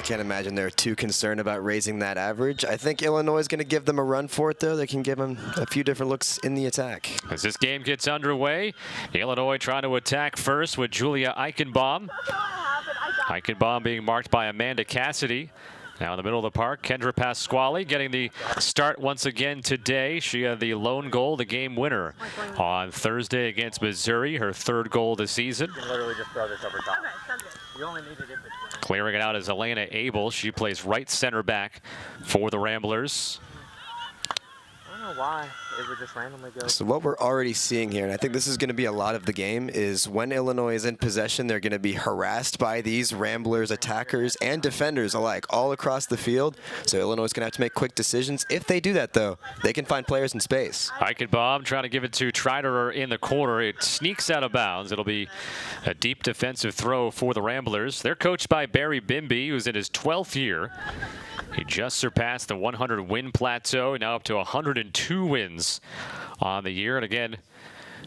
can't imagine they're too concerned about raising that average. I think Illinois is going to give them a run for it, though. They can give them a few different looks in the attack. As this game gets underway, Illinois trying to attack first with Julia Eichenbaum. Eichenbaum being marked by Amanda Cassidy. Now in the middle of the park, Kendra Pasquale getting the start once again today. She had the lone goal, the game winner on Thursday against Missouri, her third goal of the season. You can literally just throw this over top. You only need it if it's Clearing it out is Elena Abel. She plays right center back for the Ramblers. I don't know why it would just randomly go. So what we're already seeing here, and I think this is going to be a lot of the game, is when Illinois is in possession, they're going to be harassed by these Ramblers attackers and defenders alike all across the field. So Illinois is going to have to make quick decisions. If they do that, though, they can find players in space. Eichenbaum trying to give it to Triderer in the corner. It sneaks out of bounds. It'll be a deep defensive throw for the Ramblers. They're coached by Barry Bimby, who's in his 12th year. He just surpassed the 100-win plateau, now up to 102 wins on the year. And again,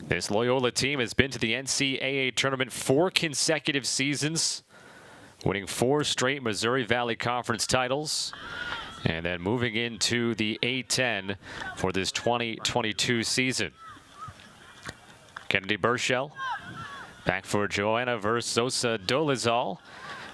this Loyola team has been to the NCAA tournament 4 consecutive seasons, winning 4 straight Missouri Valley Conference titles, and then moving into the A-10 for this 2022 season. Kennedy Burchell back for Joanna Versosa Dolezal.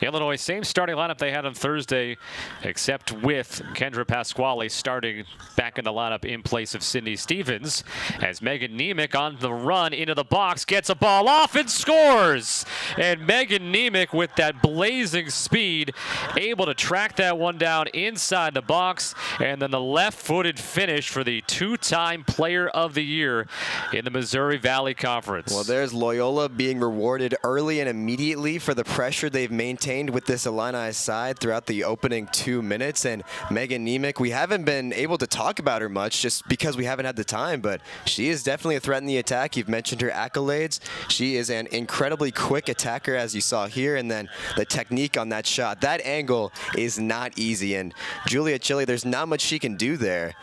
Illinois, same starting lineup they had on Thursday, except with Kendra Pasquale starting back in the lineup in place of Sydney Stevens, as Megan Nemec on the run into the box gets a ball off and scores. And Megan Nemec with that blazing speed, able to track that one down inside the box, and then the left-footed finish for the 2-time Player of the Year in the Missouri Valley Conference. Well, there's Loyola being rewarded early and immediately for the pressure they've maintained with this Illini side throughout the opening 2 minutes. And Megan Nemec, we haven't been able to talk about her much just because we haven't had the time, but she is definitely a threat in the attack. You've mentioned her accolades. She is an incredibly quick attacker, as you saw here, and then the technique on that shot. That angle is not easy, and Julia Chile, there's not much she can do there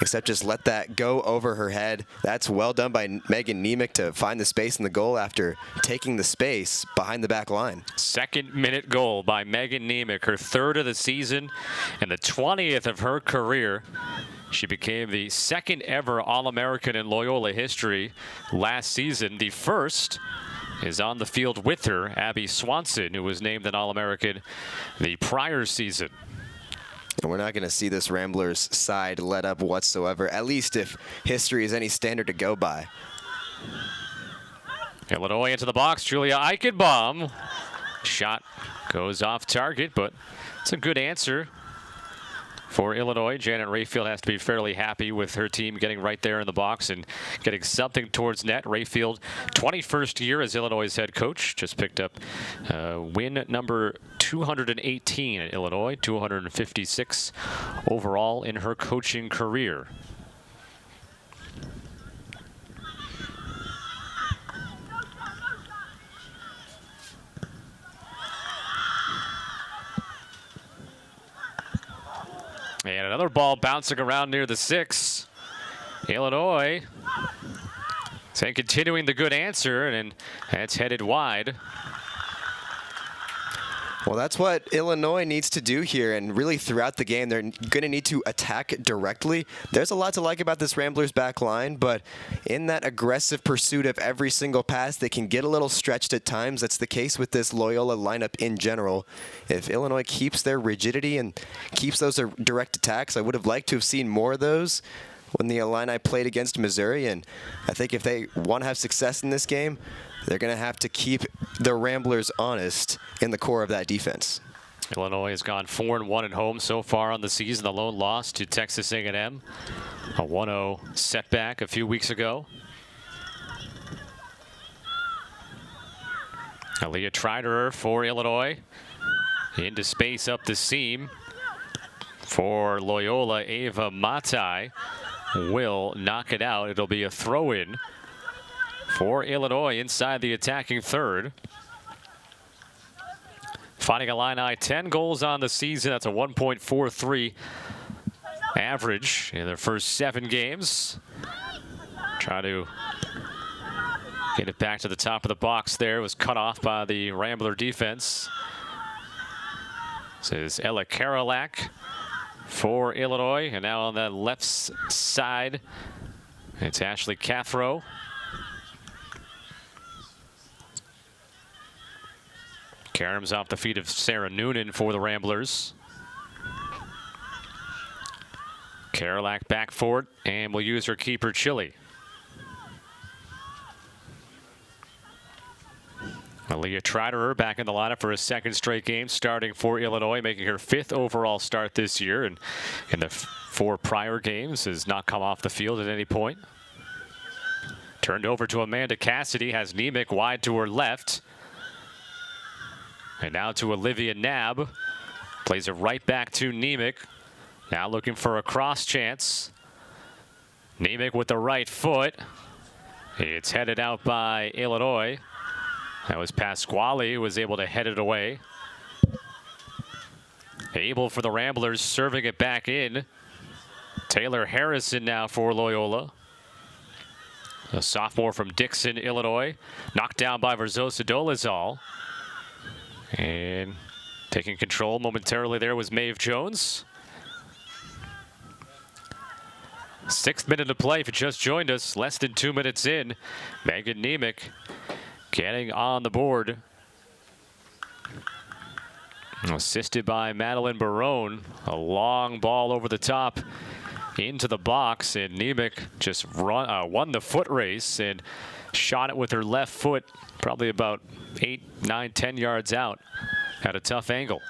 except just let that go over her head. That's well done by Megan Nemec to find the space in the goal after taking the space behind the back line. Second-minute goal by Megan Nemec, her 3rd of the season and the 20th of her career. She became the 2nd ever All-American in Loyola history last season. The first is on the field with her, Abby Swanson, who was named an All-American the prior season. And we're not going to see this Ramblers side let up whatsoever, at least if history is any standard to go by. Illinois into the box, Julia Eichenbaum. Shot goes off target, but it's a good answer for Illinois. Janet Rayfield has to be fairly happy with her team getting right there in the box and getting something towards net. Rayfield, 21st year as Illinois' head coach, just picked up win number 218 at Illinois, 256 overall in her coaching career. And another ball bouncing around near the 6. Illinois continuing the good answer, and that's headed wide. Well, that's what Illinois needs to do here, and really throughout the game, they're going to need to attack directly. There's a lot to like about this Ramblers back line, but in that aggressive pursuit of every single pass, they can get a little stretched at times. That's the case with this Loyola lineup in general. If Illinois keeps their rigidity and keeps those direct attacks, I would have liked to have seen more of those when the Illini played against Missouri, and I think if they want to have success in this game, they're going to have to keep the Ramblers honest in the core of that defense. Illinois has gone 4-1 at home so far on the season. The lone loss to Texas A&M, a 1-0 setback a few weeks ago. Aaliyah Triderer for Illinois. Into space up the seam for Loyola. Ava Matai will knock it out. It'll be a throw-in for Illinois inside the attacking third. Fighting Illini, 10 goals on the season. That's a 1.43 average in their first 7 games. Try to get it back to the top of the box there. It was cut off by the Rambler defense. This is Ella Karolak for Illinois. And now on the left side, it's Ashley Cathro. Karams off the feet of Sarah Noonan for the Ramblers. Karolak back for it, and will use her keeper, Chile. Aaliyah Triderer back in the lineup for a second straight game, starting for Illinois, making her 5th overall start this year, and in the 4 prior games has not come off the field at any point. Turned over to Amanda Cassidy, has Nemec wide to her left. And now to Olivia Nab. Plays it right back to Nemec. Now looking for a cross chance. Nemec with the right foot. It's headed out by Illinois. That was Pasquale who was able to head it away. Able for the Ramblers, serving it back in. Taylor Harrison now for Loyola. A sophomore from Dixon, Illinois. Knocked down by Verzosa Dolezal. And taking control momentarily there was Maeve Jones. 6th minute of play if you just joined us. Less than 2 minutes in. Megan Nemec getting on the board. Assisted by Madeline Barone. A long ball over the top into the box. And Nemec just won the foot race and shot it with her left foot. Probably about 8, 9, 10 yards out at a tough angle.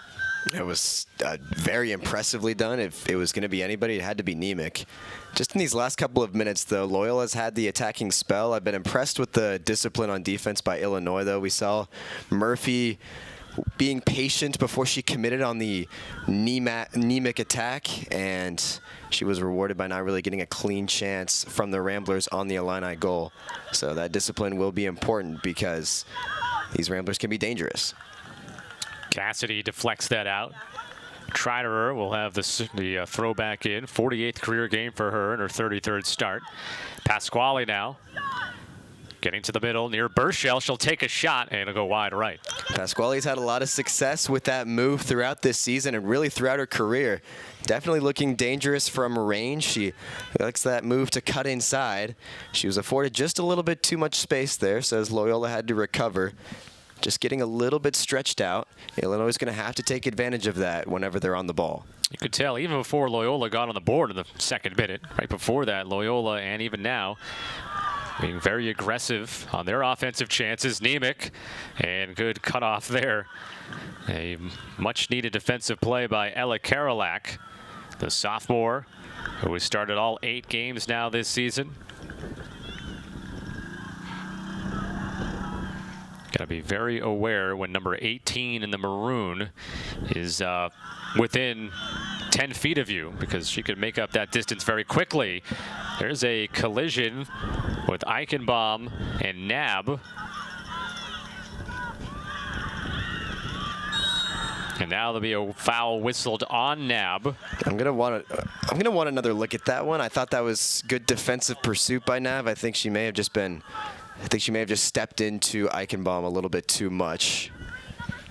It was very impressively done. If it was going to be anybody, it had to be Nemec. Just in these last couple of minutes, though, Loyola's had the attacking spell. I've been impressed with the discipline on defense by Illinois, though. We saw Murphy being patient before she committed on the Nemec attack, and she was rewarded by not really getting a clean chance from the Ramblers on the Illini goal. So that discipline will be important because these Ramblers can be dangerous. Cassidy deflects that out. Triderer will have the throwback in. 48th career game for her in her 33rd start. Pasquale now. Getting to the middle near Burchell. She'll take a shot and it'll go wide right. Pasquale's had a lot of success with that move throughout this season and really throughout her career. Definitely looking dangerous from range. She likes that move to cut inside. She was afforded just a little bit too much space there, so as Loyola had to recover. Just getting a little bit stretched out. Illinois is going to have to take advantage of that whenever they're on the ball. You could tell even before Loyola got on the board in the 2nd minute, right before that, Loyola and even now being very aggressive on their offensive chances. Nemec, and good cutoff there. A much-needed defensive play by Ella Karolak, the sophomore who has started all 8 games now this season. Got to be very aware when number 18 in the maroon is within 10 feet of you, because she could make up that distance very quickly. There's a collision with Eichenbaum and Nab. And now there'll be a foul whistled on Nab. I'm gonna want another look at that one. I thought that was good defensive pursuit by Nab. I think she may have just stepped into Eichenbaum a little bit too much.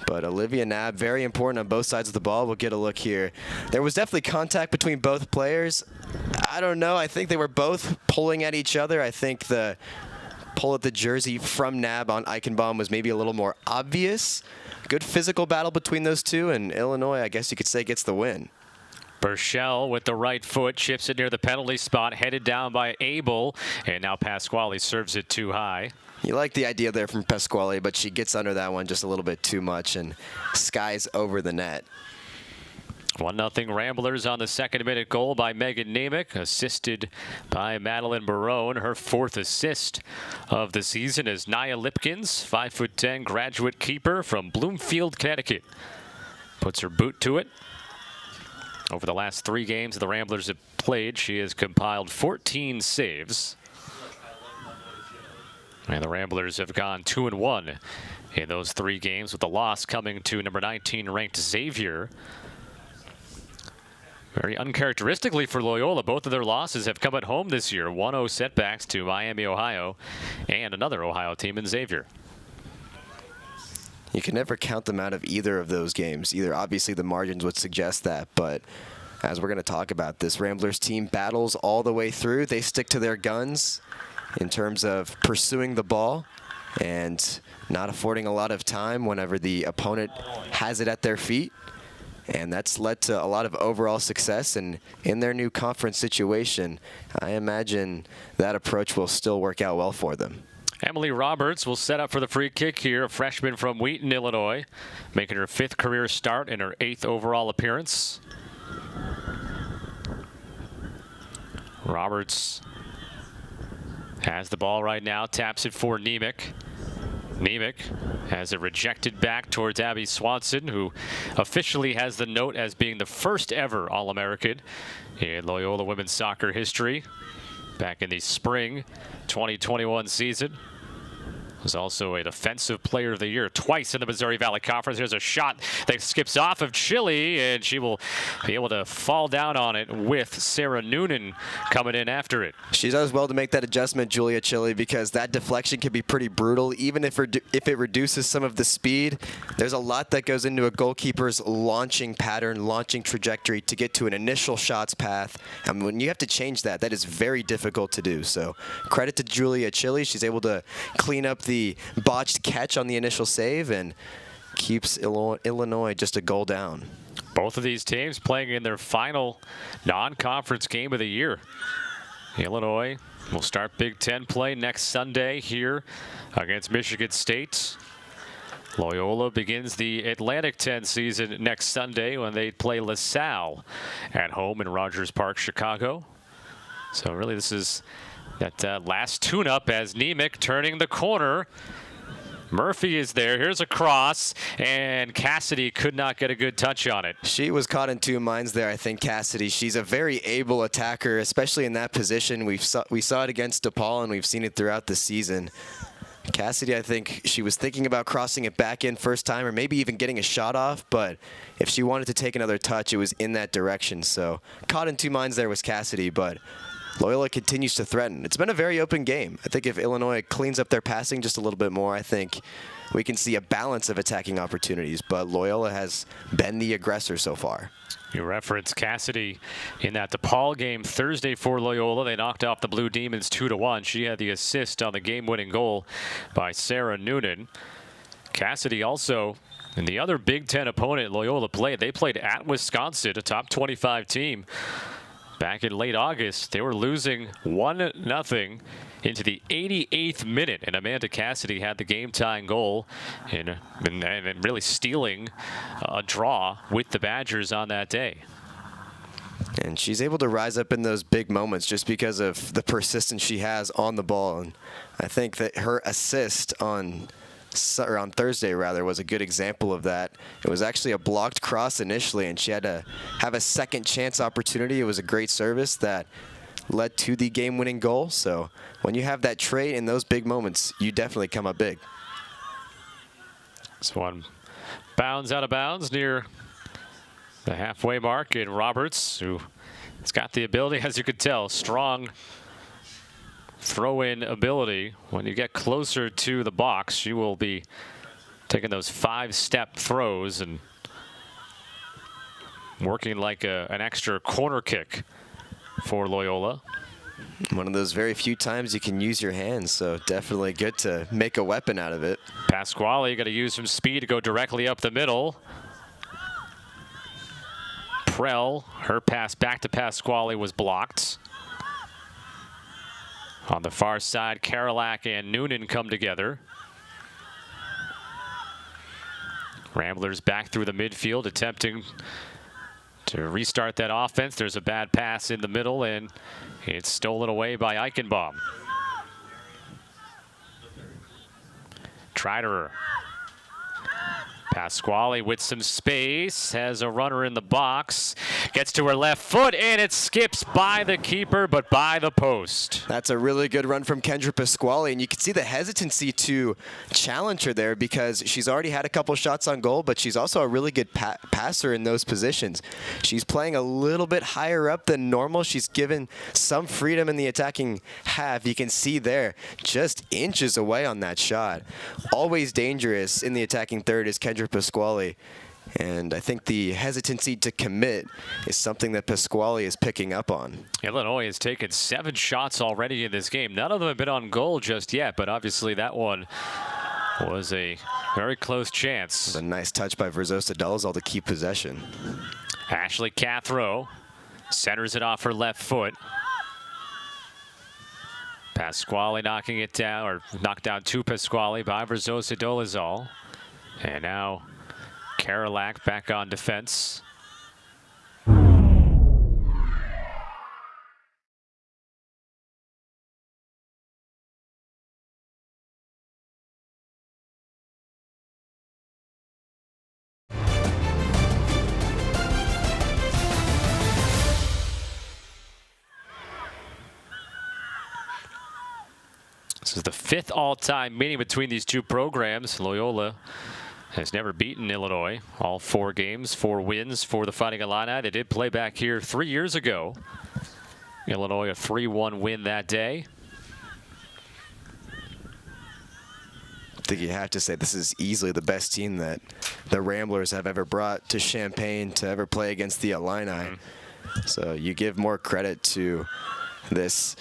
But Olivia Nab, very important on both sides of the ball. We'll get a look here. There was definitely contact between both players. I don't know. I think they were both pulling at each other. I think the pull at the jersey from Nab on Eichenbaum was maybe a little more obvious. Good physical battle between those two, and Illinois, I guess you could say, gets the win. Burchell with the right foot, chips it near the penalty spot, headed down by Abel, and now Pasquale serves it too high. You like the idea there from Pasquale, but she gets under that one just a little bit too much and skies over the net. 1-0 Ramblers on the 2nd minute goal by Megan Nemec, assisted by Madeline Barone. Her 4th assist of the season is Nia Lipkins, 5'10" graduate keeper from Bloomfield, Connecticut. Puts her boot to it. Over the last 3 games the Ramblers have played, she has compiled 14 saves. And the Ramblers have gone 2-1 in those 3 games, with the loss coming to number 19 ranked Xavier. Very uncharacteristically for Loyola, both of their losses have come at home this year. 1-0 setbacks to Miami, Ohio, and another Ohio team in Xavier. You can never count them out of either of those games. Either obviously the margins would suggest that, but as we're going to talk about, this Ramblers team battles all the way through. They stick to their guns in terms of pursuing the ball and not affording a lot of time whenever the opponent has it at their feet. And that's led to a lot of overall success. And in their new conference situation, I imagine that approach will still work out well for them. Emily Roberts will set up for the free kick here, a freshman from Wheaton, Illinois, making her 5th career start and her 8th overall appearance. Roberts has the ball right now, taps it for Nemec. Nemec has it rejected back towards Abby Swanson, who officially has the note as being the first ever All-American in Loyola women's soccer history back in the spring 2021 season. Was also a Defensive Player of the Year twice in the Missouri Valley Conference. Here's a shot that skips off of Chili, and she will be able to fall down on it with Sarah Noonan coming in after it. She does well to make that adjustment, Julia Chili, because that deflection can be pretty brutal. Even if it reduces some of the speed, there's a lot that goes into a goalkeeper's launching pattern, launching trajectory to get to an initial shots path. And when you have to change that, that is very difficult to do. So credit to Julia Chili. She's able to clean up the botched catch on the initial save and keeps Illinois just a goal down. Both of these teams playing in their final non-conference game of the year. Illinois will start Big Ten play next Sunday here against Michigan State. Loyola begins the Atlantic 10 season next Sunday when they play LaSalle at home in Rogers Park, Chicago. So really this is that last tune-up as Nemec turning the corner. Murphy is there. Here's a cross, and Cassidy could not get a good touch on it. She was caught in two minds there, I think, Cassidy. She's a very able attacker, especially in that position. We saw it against DePaul, and we've seen it throughout the season. Cassidy, I think she was thinking about crossing it back in first time or maybe even getting a shot off, but if she wanted to take another touch, it was in that direction. So caught in two minds there was Cassidy, but Loyola continues to threaten. It's been a very open game. I think if Illinois cleans up their passing just a little bit more, I think we can see a balance of attacking opportunities, but Loyola has been the aggressor so far. You referenced Cassidy in that DePaul game Thursday for Loyola. They knocked off the Blue Demons 2-1. She had the assist on the game-winning goal by Sarah Noonan. Cassidy also, in the other Big Ten opponent Loyola played, they played at Wisconsin, a top 25 team. Back in late August, they were losing 1-0 into the 88th minute, and Amanda Cassidy had the game-tying goal and really stealing a draw with the Badgers on that day. And she's able to rise up in those big moments just because of the persistence she has on the ball. And I think that her assist on Thursday was a good example of that. It was actually a blocked cross initially, and she had to have a second chance opportunity. It was a great service that led to the game-winning goal. So when you have that trait in those big moments, you definitely come up big. This one bounds out of bounds near the halfway mark, and Roberts, who has got the ability, as you could tell, strong throw-in ability. When you get closer to the box, she will be taking those 5-step throws and working like an extra corner kick for Loyola. One of those very few times you can use your hands, so definitely good to make a weapon out of it. Pasquale got to use some speed to go directly up the middle. Prell, her pass back to Pasquale was blocked. On the far side, Karolak and Noonan come together. Ramblers back through the midfield, attempting to restart that offense. There's a bad pass in the middle, and it's stolen away by Eichenbaum. Triderer Pasquale with some space, has a runner in the box, gets to her left foot, and it skips by the keeper, but by the post. That's a really good run from Kendra Pasquale, and you can see the hesitancy to challenge her there because she's already had a couple shots on goal, but she's also a really good passer in those positions. She's playing a little bit higher up than normal. She's given some freedom in the attacking half. You can see there, just inches away on that shot. Always dangerous in the attacking third is Kendra Pasquale, and I think the hesitancy to commit is something that Pasquale is picking up on. Illinois has taken 7 shots already in this game. None of them have been on goal just yet, but obviously that one was a very close chance. A nice touch by Verzosa Dolezal to keep possession. Ashley Cathro centers it off her left foot. Pasquale knocking it down, or knocked down to Pasquale by Verzosa Dolezal. And now Karolak back on defense. This is the 5th all-time meeting between these two programs. Loyola has never beaten Illinois. All 4 games, 4 wins for the Fighting Illini. They did play back here 3 years ago. Illinois a 3-1 win that day. I think you have to say this is easily the best team that the Ramblers have ever brought to Champaign to ever play against the Illini. So you give more credit to this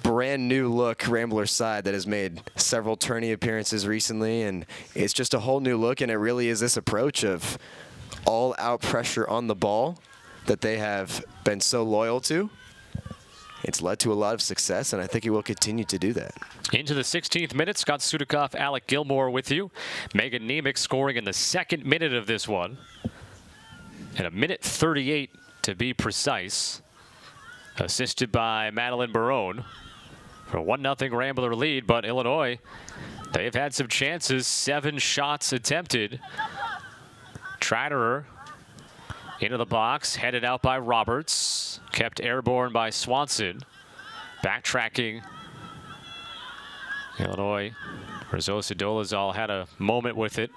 brand new look Rambler side that has made several tourney appearances recently, and it's just a whole new look, and it really is this approach of all out pressure on the ball that they have been so loyal to. It's led to a lot of success, and I think it will continue to do that. Into the 16th minute, Scott Sudikoff, Alec Gilmore with you. Megan Nemec scoring in the 2nd minute of this one. And a minute 38 to be precise. Assisted by Madeline Barone for a 1-0 Rambler lead, but Illinois, they've had some chances. 7 shots attempted. Triderer into the box, headed out by Roberts, kept airborne by Swanson. Backtracking. Illinois, Verzosa Dolezal had a moment with it.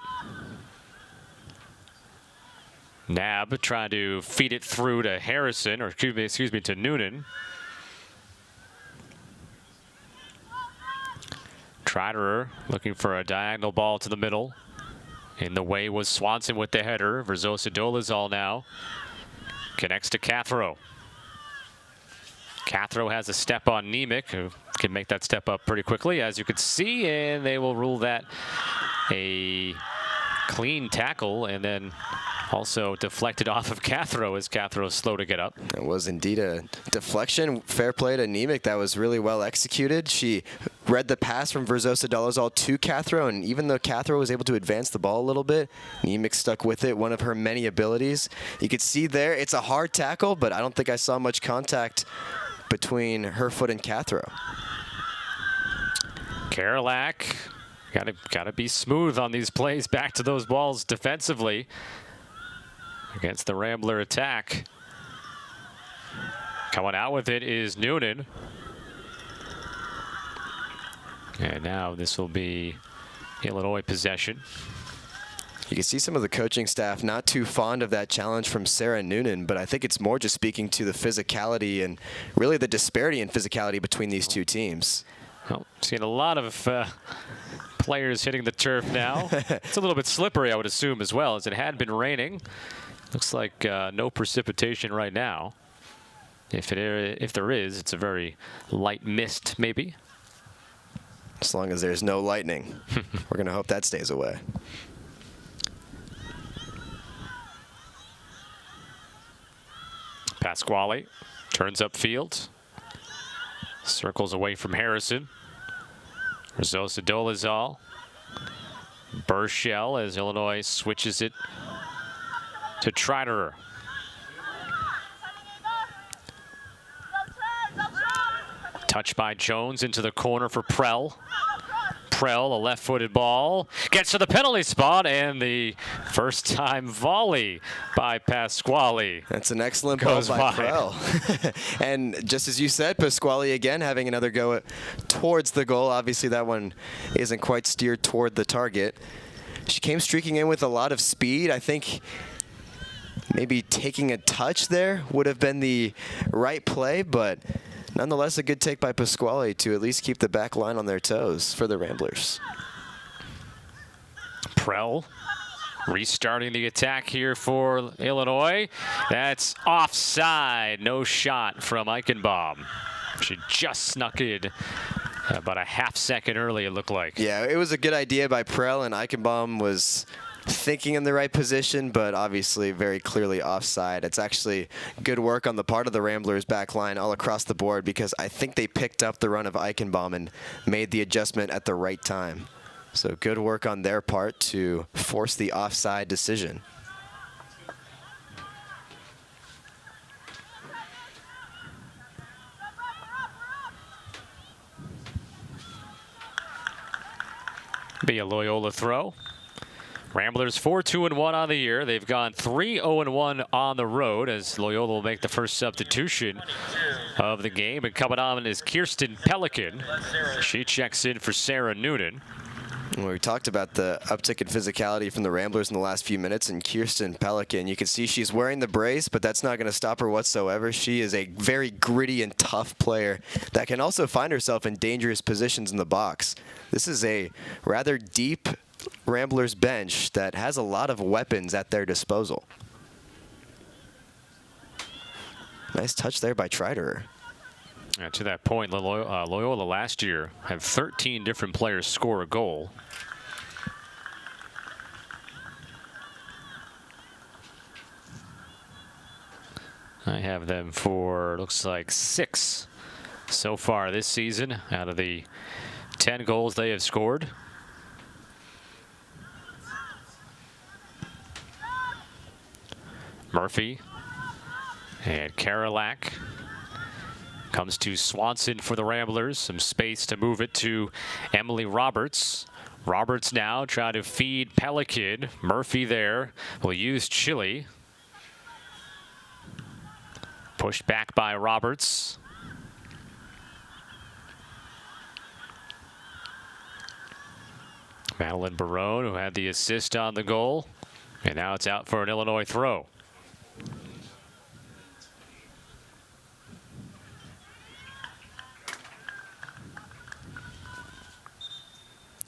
Nab trying to feed it through to Harrison, or excuse me, to Noonan. Triderer looking for a diagonal ball to the middle. In the way was Swanson with the header. Verzosa Dolezal now connects to Cathro. Cathro has a step on Nemec, who can make that step up pretty quickly, as you can see, and they will rule that a clean tackle, and then also deflected off of Cathro as Cathro slow to get up. It was indeed a deflection. Fair play to Nemec. That was really well executed. She read the pass from Verzosa Dolezal to Cathro, and even though Cathro was able to advance the ball a little bit, Nemec stuck with it, one of her many abilities. You could see there, it's a hard tackle, but I don't think I saw much contact between her foot and Cathro. Karolak, gotta be smooth on these plays, back to those balls defensively against the Rambler attack. Coming out with it is Noonan. And now this will be Illinois possession. You can see some of the coaching staff not too fond of that challenge from Sarah Noonan, but I think it's more just speaking to the physicality and really the disparity in physicality between these two teams. Well, seeing a lot of players hitting the turf now. It's a little bit slippery, I would assume, as well, as it had been raining. Looks like no precipitation right now. If there is, it's a very light mist, maybe. As long as there's no lightning. We're going to hope that stays away. Pasquale turns upfield. Circles away from Harrison. Verzosa Dolezal. Burchell as Illinois switches it to Triderer. Touch by Jones into the corner for Prell. Prell, a left-footed ball. Gets to the penalty spot, and the first-time volley by Pasquale. That's an excellent ball by Prell. And just as you said, Pasquale again having another go towards the goal. Obviously, that one isn't quite steered toward the target. She came streaking in with a lot of speed. I think maybe taking a touch there would have been the right play, but nonetheless a good take by Pasquale to at least keep the back line on their toes for the Ramblers. Prell restarting the attack here for Illinois. That's offside. No shot from Eichenbaum. She just snuck in about a half second early, it looked like. Yeah, it was a good idea by Prell, and Eichenbaum was thinking in the right position, but obviously very clearly offside. It's actually good work on the part of the Ramblers back line all across the board, because I think they picked up the run of Eichenbaum and made the adjustment at the right time. So good work on their part to force the offside decision. Be a Loyola throw. Ramblers 4-2-1 on the year. They've gone 3-0-1 on the road, as Loyola will make the first substitution of the game. And coming on is Kirsten Pelican. She checks in for Sarah Noonan. Well, we talked about the uptick in physicality from the Ramblers in the last few minutes, and Kirsten Pelican, you can see she's wearing the brace, but that's not going to stop her whatsoever. She is a very gritty and tough player that can also find herself in dangerous positions in the box. This is a rather deep Ramblers bench that has a lot of weapons at their disposal. Nice touch there by Triderer. To that point, Loyola last year had 13 different players score a goal. I have them for, looks like 6 so far this season out of the 10 goals they have scored. Murphy and Karolak. Comes to Swanson for the Ramblers. Some space to move it to Emily Roberts. Roberts now trying to feed Pelican. Murphy there will use Chile. Pushed back by Roberts. Madeline Barone, who had the assist on the goal. And now it's out for an Illinois throw.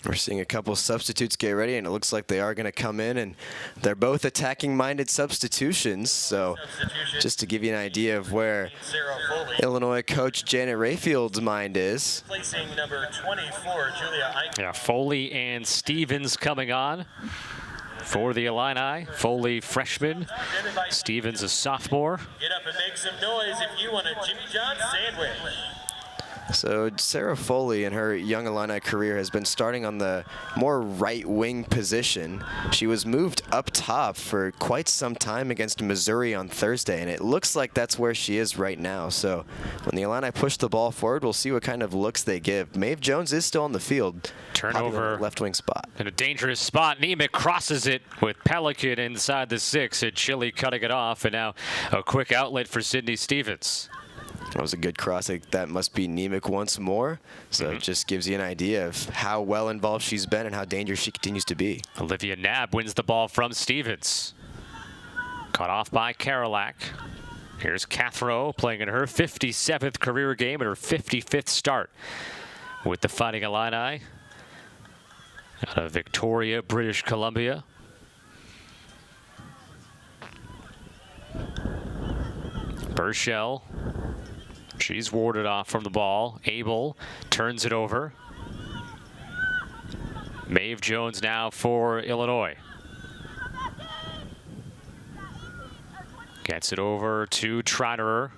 We're seeing a couple substitutes get ready, and it looks like they are going to come in, and they're both attacking-minded substitutions. So just to give you an idea of where Illinois coach Janet Rayfield's mind is. Placing number 24, Julia Eichen. Yeah, Foley and Stevens coming on for the Illini. Foley, freshman. Stevens, a sophomore. Get up and make some noise if you want a Jimmy John sandwich. So Sarah Foley in her young Illini career has been starting on the more right-wing position. She was moved up top for quite some time against Missouri on Thursday, and it looks like that's where she is right now. So when the Illini push the ball forward, we'll see what kind of looks they give. Maeve Jones is still on the field. Turnover. Left-wing spot. In a dangerous spot. Nemec crosses it with Pelican inside the 6, and Chile cutting it off, and now a quick outlet for Sydney Stevens. That was a good cross. That must be Nemec once more. So it just gives you an idea of how well involved she's been and how dangerous she continues to be. Olivia Knabb wins the ball from Stevens. Cut off by Karolak. Here's Cathro playing in her 57th career game and her 55th start with the Fighting Illini out of Victoria, British Columbia. Burchell. She's warded off from the ball. Abel turns it over. Maeve Jones now for Illinois. Gets it over to Triderer.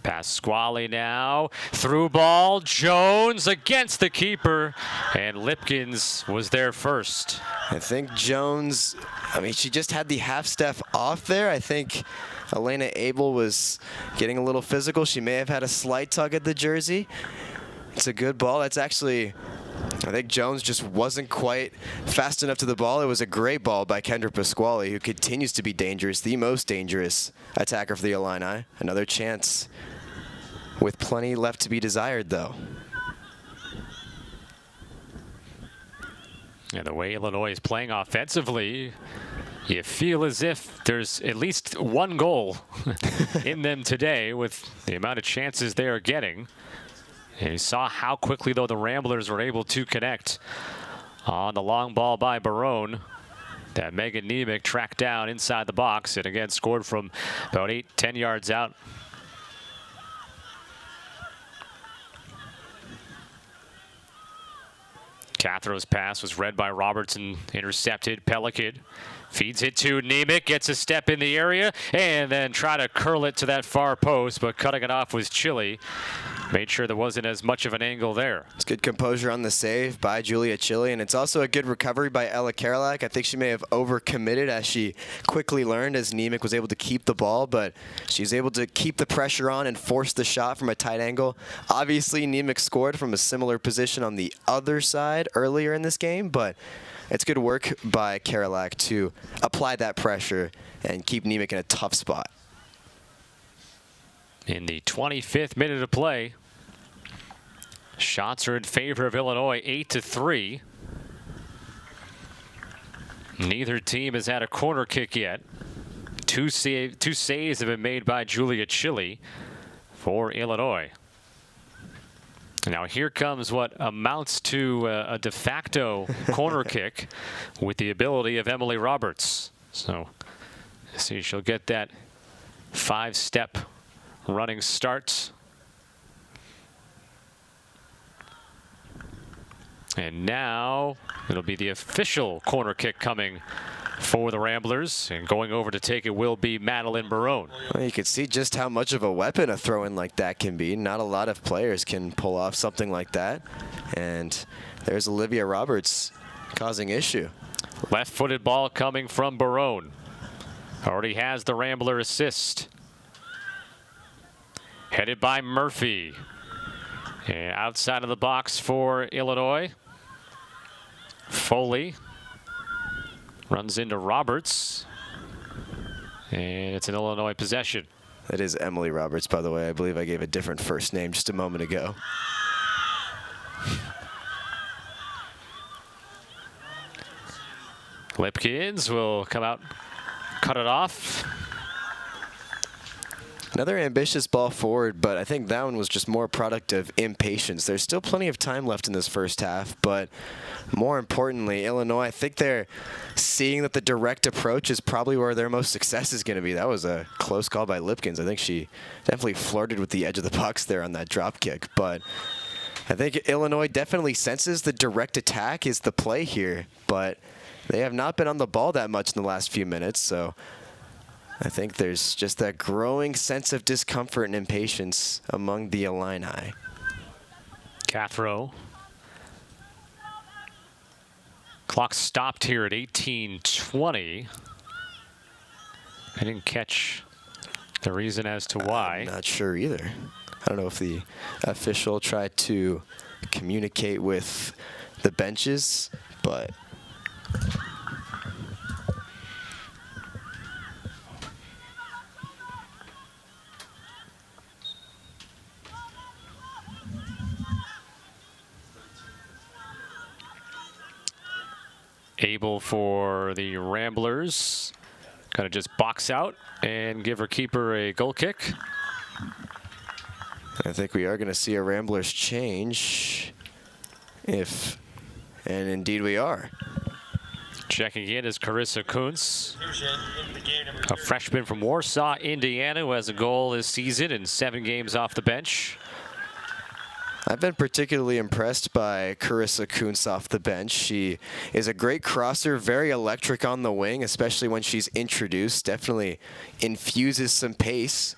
Pasquale now. Through ball. Jones against the keeper. And Lipkins was there first. I think Jones, she just had the half step off there. I think Elena Abel was getting a little physical. She may have had a slight tug at the jersey. It's a good ball. That's actually, I think Jones just wasn't quite fast enough to the ball. It was a great ball by Kendra Pasquale, who continues to be dangerous, the most dangerous attacker for the Illini. Another chance with plenty left to be desired, though. And the way Illinois is playing offensively, you feel as if there's at least one goal in them today with the amount of chances they are getting. And you saw how quickly, though, the Ramblers were able to connect on the long ball by Barone that Megan Nemec tracked down inside the box and again scored from about 8-10 yards out. Cathro's pass was read by Robertson, intercepted. Pelican feeds it to Nemec, gets a step in the area, and then try to curl it to that far post, but cutting it off was Chile. Made sure there wasn't as much of an angle there. It's good composure on the save by Julia Chile, and it's also a good recovery by Ella Karolak. I think she may have overcommitted as she quickly learned as Nemec was able to keep the ball, but she's able to keep the pressure on and force the shot from a tight angle. Obviously, Nemec scored from a similar position on the other side earlier in this game, but it's good work by Karolak to apply that pressure and keep Nemec in a tough spot. In the 25th minute of play, shots are in favor of Illinois, 8-3. Neither team has had a corner kick yet. Two saves have been made by Julia Chile for Illinois. Now here comes what amounts to a de facto corner kick with the ability of Emily Roberts. So see, she'll get that 5-step running start. And now it'll be the official corner kick coming for the Ramblers, and going over to take it will be Madeline Barone. Well, you can see just how much of a weapon a throw-in like that can be. Not a lot of players can pull off something like that. And there's Olivia Roberts causing issue. Left-footed ball coming from Barone. Already has the Rambler assist. Headed by Murphy. And outside of the box for Illinois. Foley runs into Roberts. And it's an Illinois possession. That is Emily Roberts, by the way. I believe I gave a different first name just a moment ago. Lipkins will come out, cut it off. Another ambitious ball forward, but I think that one was just more a product of impatience. There's still plenty of time left in this first half, but more importantly, Illinois, I think they're seeing that the direct approach is probably where their most success is going to be. That was a close call by Lipkins. I think she definitely flirted with the edge of the box there on that drop kick, but I think Illinois definitely senses the direct attack is the play here, but they have not been on the ball that much in the last few minutes, so I think there's just that growing sense of discomfort and impatience among the Illini. Cathro. Clock stopped here at 18:20. I didn't catch the reason as to why. I'm not sure either. I don't know if the official tried to communicate with the benches, but able for the Ramblers. Got to just box out and give her keeper a goal kick. I think we are going to see a Ramblers change. And indeed we are. Checking in is Carissa Kuntz, a freshman from Warsaw, Indiana, who has a goal this season and 7 games off the bench. I've been particularly impressed by Carissa Kuntz off the bench. She is a great crosser, very electric on the wing, especially when she's introduced. Definitely infuses some pace.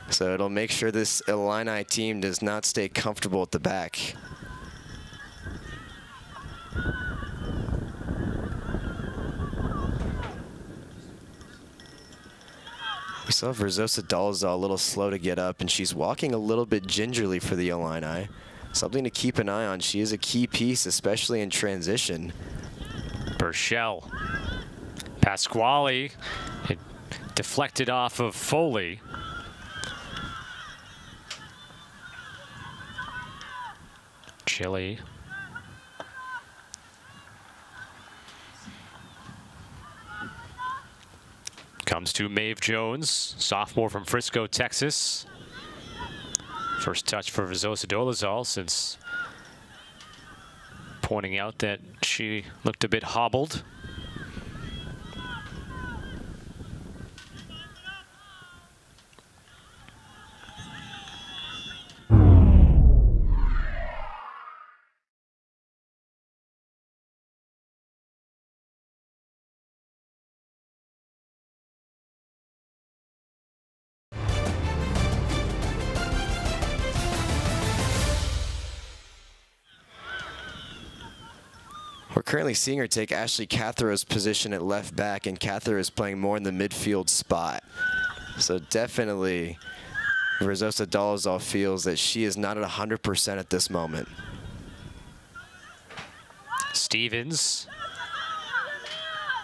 So it'll make sure this Illini team does not stay comfortable at the back. We saw Verzosa Dalza a little slow to get up, and she's walking a little bit gingerly for the Illini. something to keep an eye on. She is a key piece, especially in transition. Burchell. Pasquale. It deflected off of Foley. Chile. Comes to Maeve Jones, sophomore from Frisco, Texas. First touch for Verzosa Dolezal since pointing out that she looked a bit hobbled. We're currently seeing her take Ashley Catherow's position at left back, and Catherow is playing more in the midfield spot. So definitely, Verzosa Dolezal feels that she is not at 100% at this moment. Stevens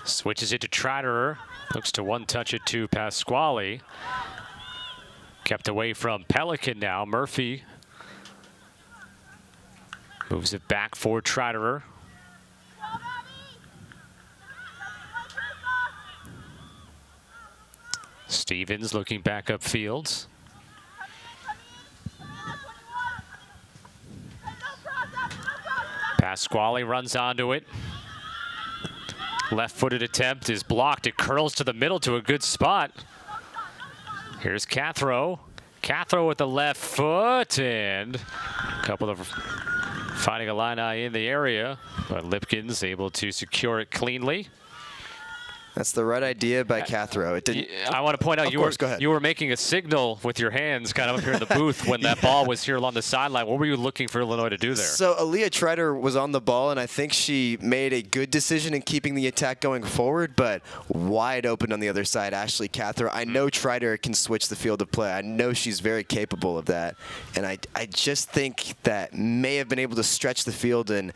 switches it to Triderer. Looks to one-touch it to Pasquale. Kept away from Pelican now. Murphy moves it back for Triderer. Stevens looking back upfield. Pasquale runs onto it. Left-footed attempt is blocked. It curls to the middle to a good spot. Here's Catherow. Catherow with the left foot, and a couple of Fighting Illini in the area, but Lipkins able to secure it cleanly. That's the right idea by Catherow. It didn't. I want to point out you were making a signal with your hands kind of up here in the booth when that ball was here along the sideline. What were you looking for Illinois to do there? So Aaliyah Trider was on the ball, and I think she made a good decision in keeping the attack going forward, but wide open on the other side, Ashley Catherow. I know Trider can switch the field of play. I know she's very capable of that, and I just think that may have been able to stretch the field and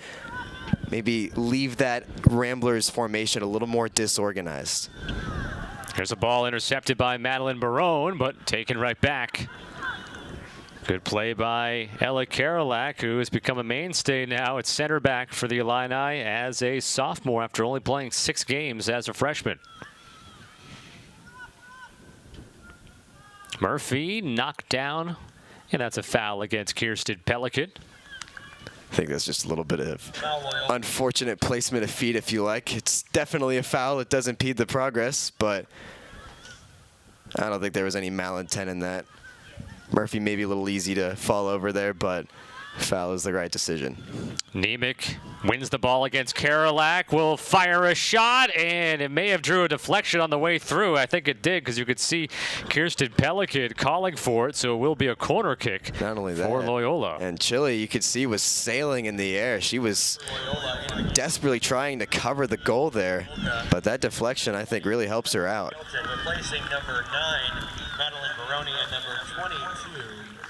maybe leave that Ramblers formation a little more disorganized. Here's a ball intercepted by Madeline Barone, but taken right back. Good play by Ella Karolak, who has become a mainstay now at center back for the Illini as a sophomore after only playing 6 games as a freshman. Murphy knocked down, and that's a foul against Kirsten Pelican. I think that's just a little bit of unfortunate placement of feet, if you like. It's definitely a foul. It does impede the progress, but I don't think there was any malintent in that. Murphy may be a little easy to fall over there, but foul is the right decision. Nemec wins the ball against Karolak, will fire a shot, and it may have drew a deflection on the way through. I think it did, because you could see Kirsten Pelican calling for it, so it will be a corner kick. Not only that, for Loyola. And Chile, you could see, was sailing in the air. She was desperately trying to cover the goal there, but that deflection, I think, really helps her out. Replacing number 9, Madeline Barone, and number 22,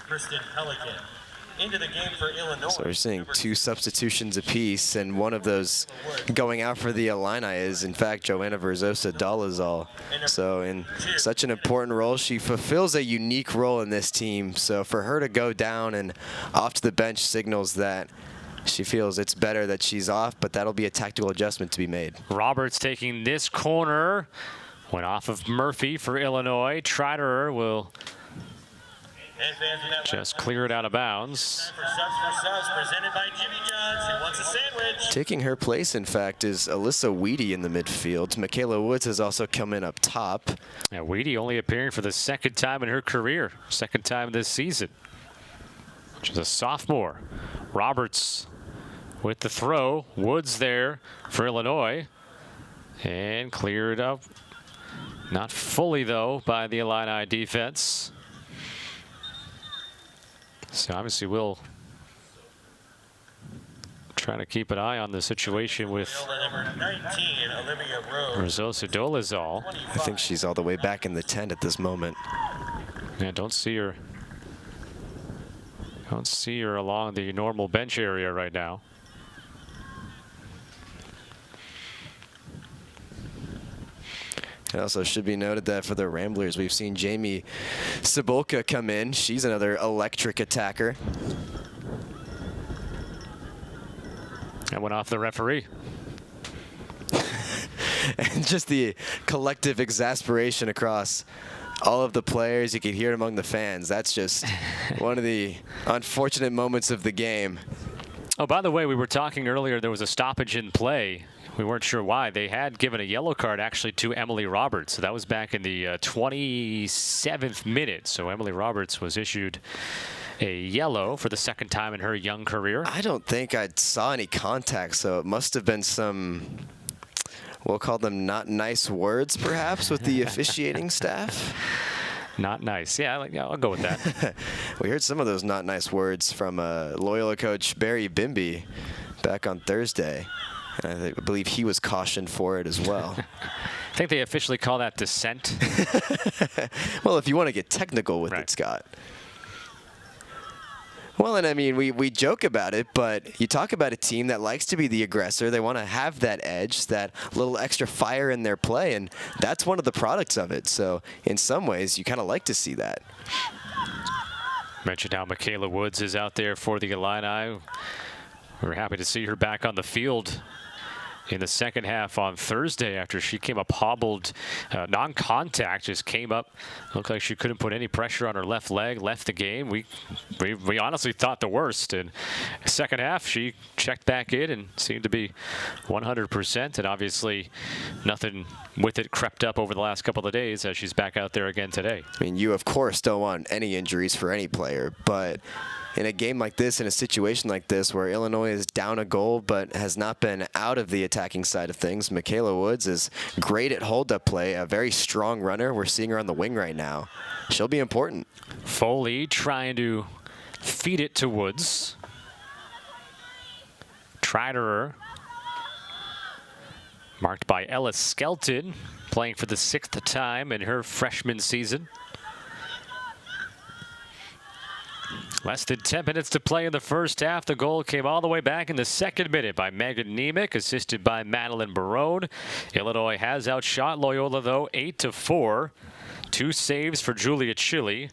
Kirsten Pelican. Into the game for Illinois. So we're seeing 2 substitutions apiece, and one of those going out for the Illini is, in fact, Joanna Verzosa Dolezal. So in such an important role, she fulfills a unique role in this team. So for her to go down and off to the bench signals that she feels it's better that she's off, but that'll be a tactical adjustment to be made. Roberts taking this corner. Went off of Murphy for Illinois. Triderer will just clear it out of bounds. Presented by Jimmy Johns, who wants a sandwich. Taking her place, in fact, is Alyssa Weedy in the midfield. Michaela Woods has also come in up top. Yeah, Weedy only appearing for the 2nd time in her career, 2nd time this season. She's a sophomore. Roberts with the throw. Woods there for Illinois. And cleared up. Not fully, though, by the Illini defense. So obviously we'll try to keep an eye on the situation with Verzosa Dolezal. I think she's all the way back in the tent at this moment. Yeah, don't see her Don't see her along the normal bench area right now. It also should be noted that for the Ramblers, we've seen Jamie Cebulka come in. She's another electric attacker. That went off the referee. And just the collective exasperation across all of the players. You could hear it among the fans. That's just one of the unfortunate moments of the game. Oh, by the way, we were talking earlier, there was a stoppage in play. We weren't sure why. They had given a yellow card actually to Emily Roberts. So that was back in the 27th minute. So Emily Roberts was issued a yellow for the second time in her young career. I don't think I saw any contact, so it must have been some, we'll call them not nice words perhaps with the officiating staff. Not nice. Yeah, I'll go with that. We heard some of those not nice words from Loyola coach Barry Bimby back on Thursday. And I believe he was cautioned for it as well. I think they officially call that dissent. Well, if you want to get technical with it, Scott. Well, and I mean, we joke about it, but you talk about a team that likes to be the aggressor. They want to have that edge, that little extra fire in their play, and that's one of the products of it. So in some ways, you kind of like to see that. Mentioned how Michaela Woods is out there for the Illini. We're happy to see her back on the field in the second half on Thursday after she came up hobbled, non-contact, just came up. Looked like she couldn't put any pressure on her left leg, left the game. We honestly thought the worst. And second half, she checked back in and seemed to be 100%. And obviously, nothing with it crept up over the last couple of days as she's back out there again today. I mean, you, of course, don't want any injuries for any player, but in a game like this, in a situation like this, where Illinois is down a goal but has not been out of the attacking side of things, Michaela Woods is great at hold-up play, a very strong runner. We're seeing her on the wing right now. She'll be important. Foley trying to feed it to Woods. Triderer, marked by Ella Skelton, playing for the 6th time in her freshman season. Less than 10 minutes to play in the first half. The goal came all the way back in the second minute by Megan Nemec, assisted by Madeline Barone. Illinois has outshot Loyola, though, 8-4. 2 saves for Julia Chili.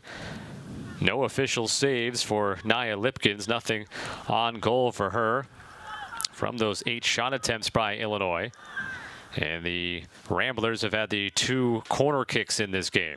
No official saves for Nia Lipkins. Nothing on goal for her from those 8 shot attempts by Illinois. And the Ramblers have had the 2 corner kicks in this game.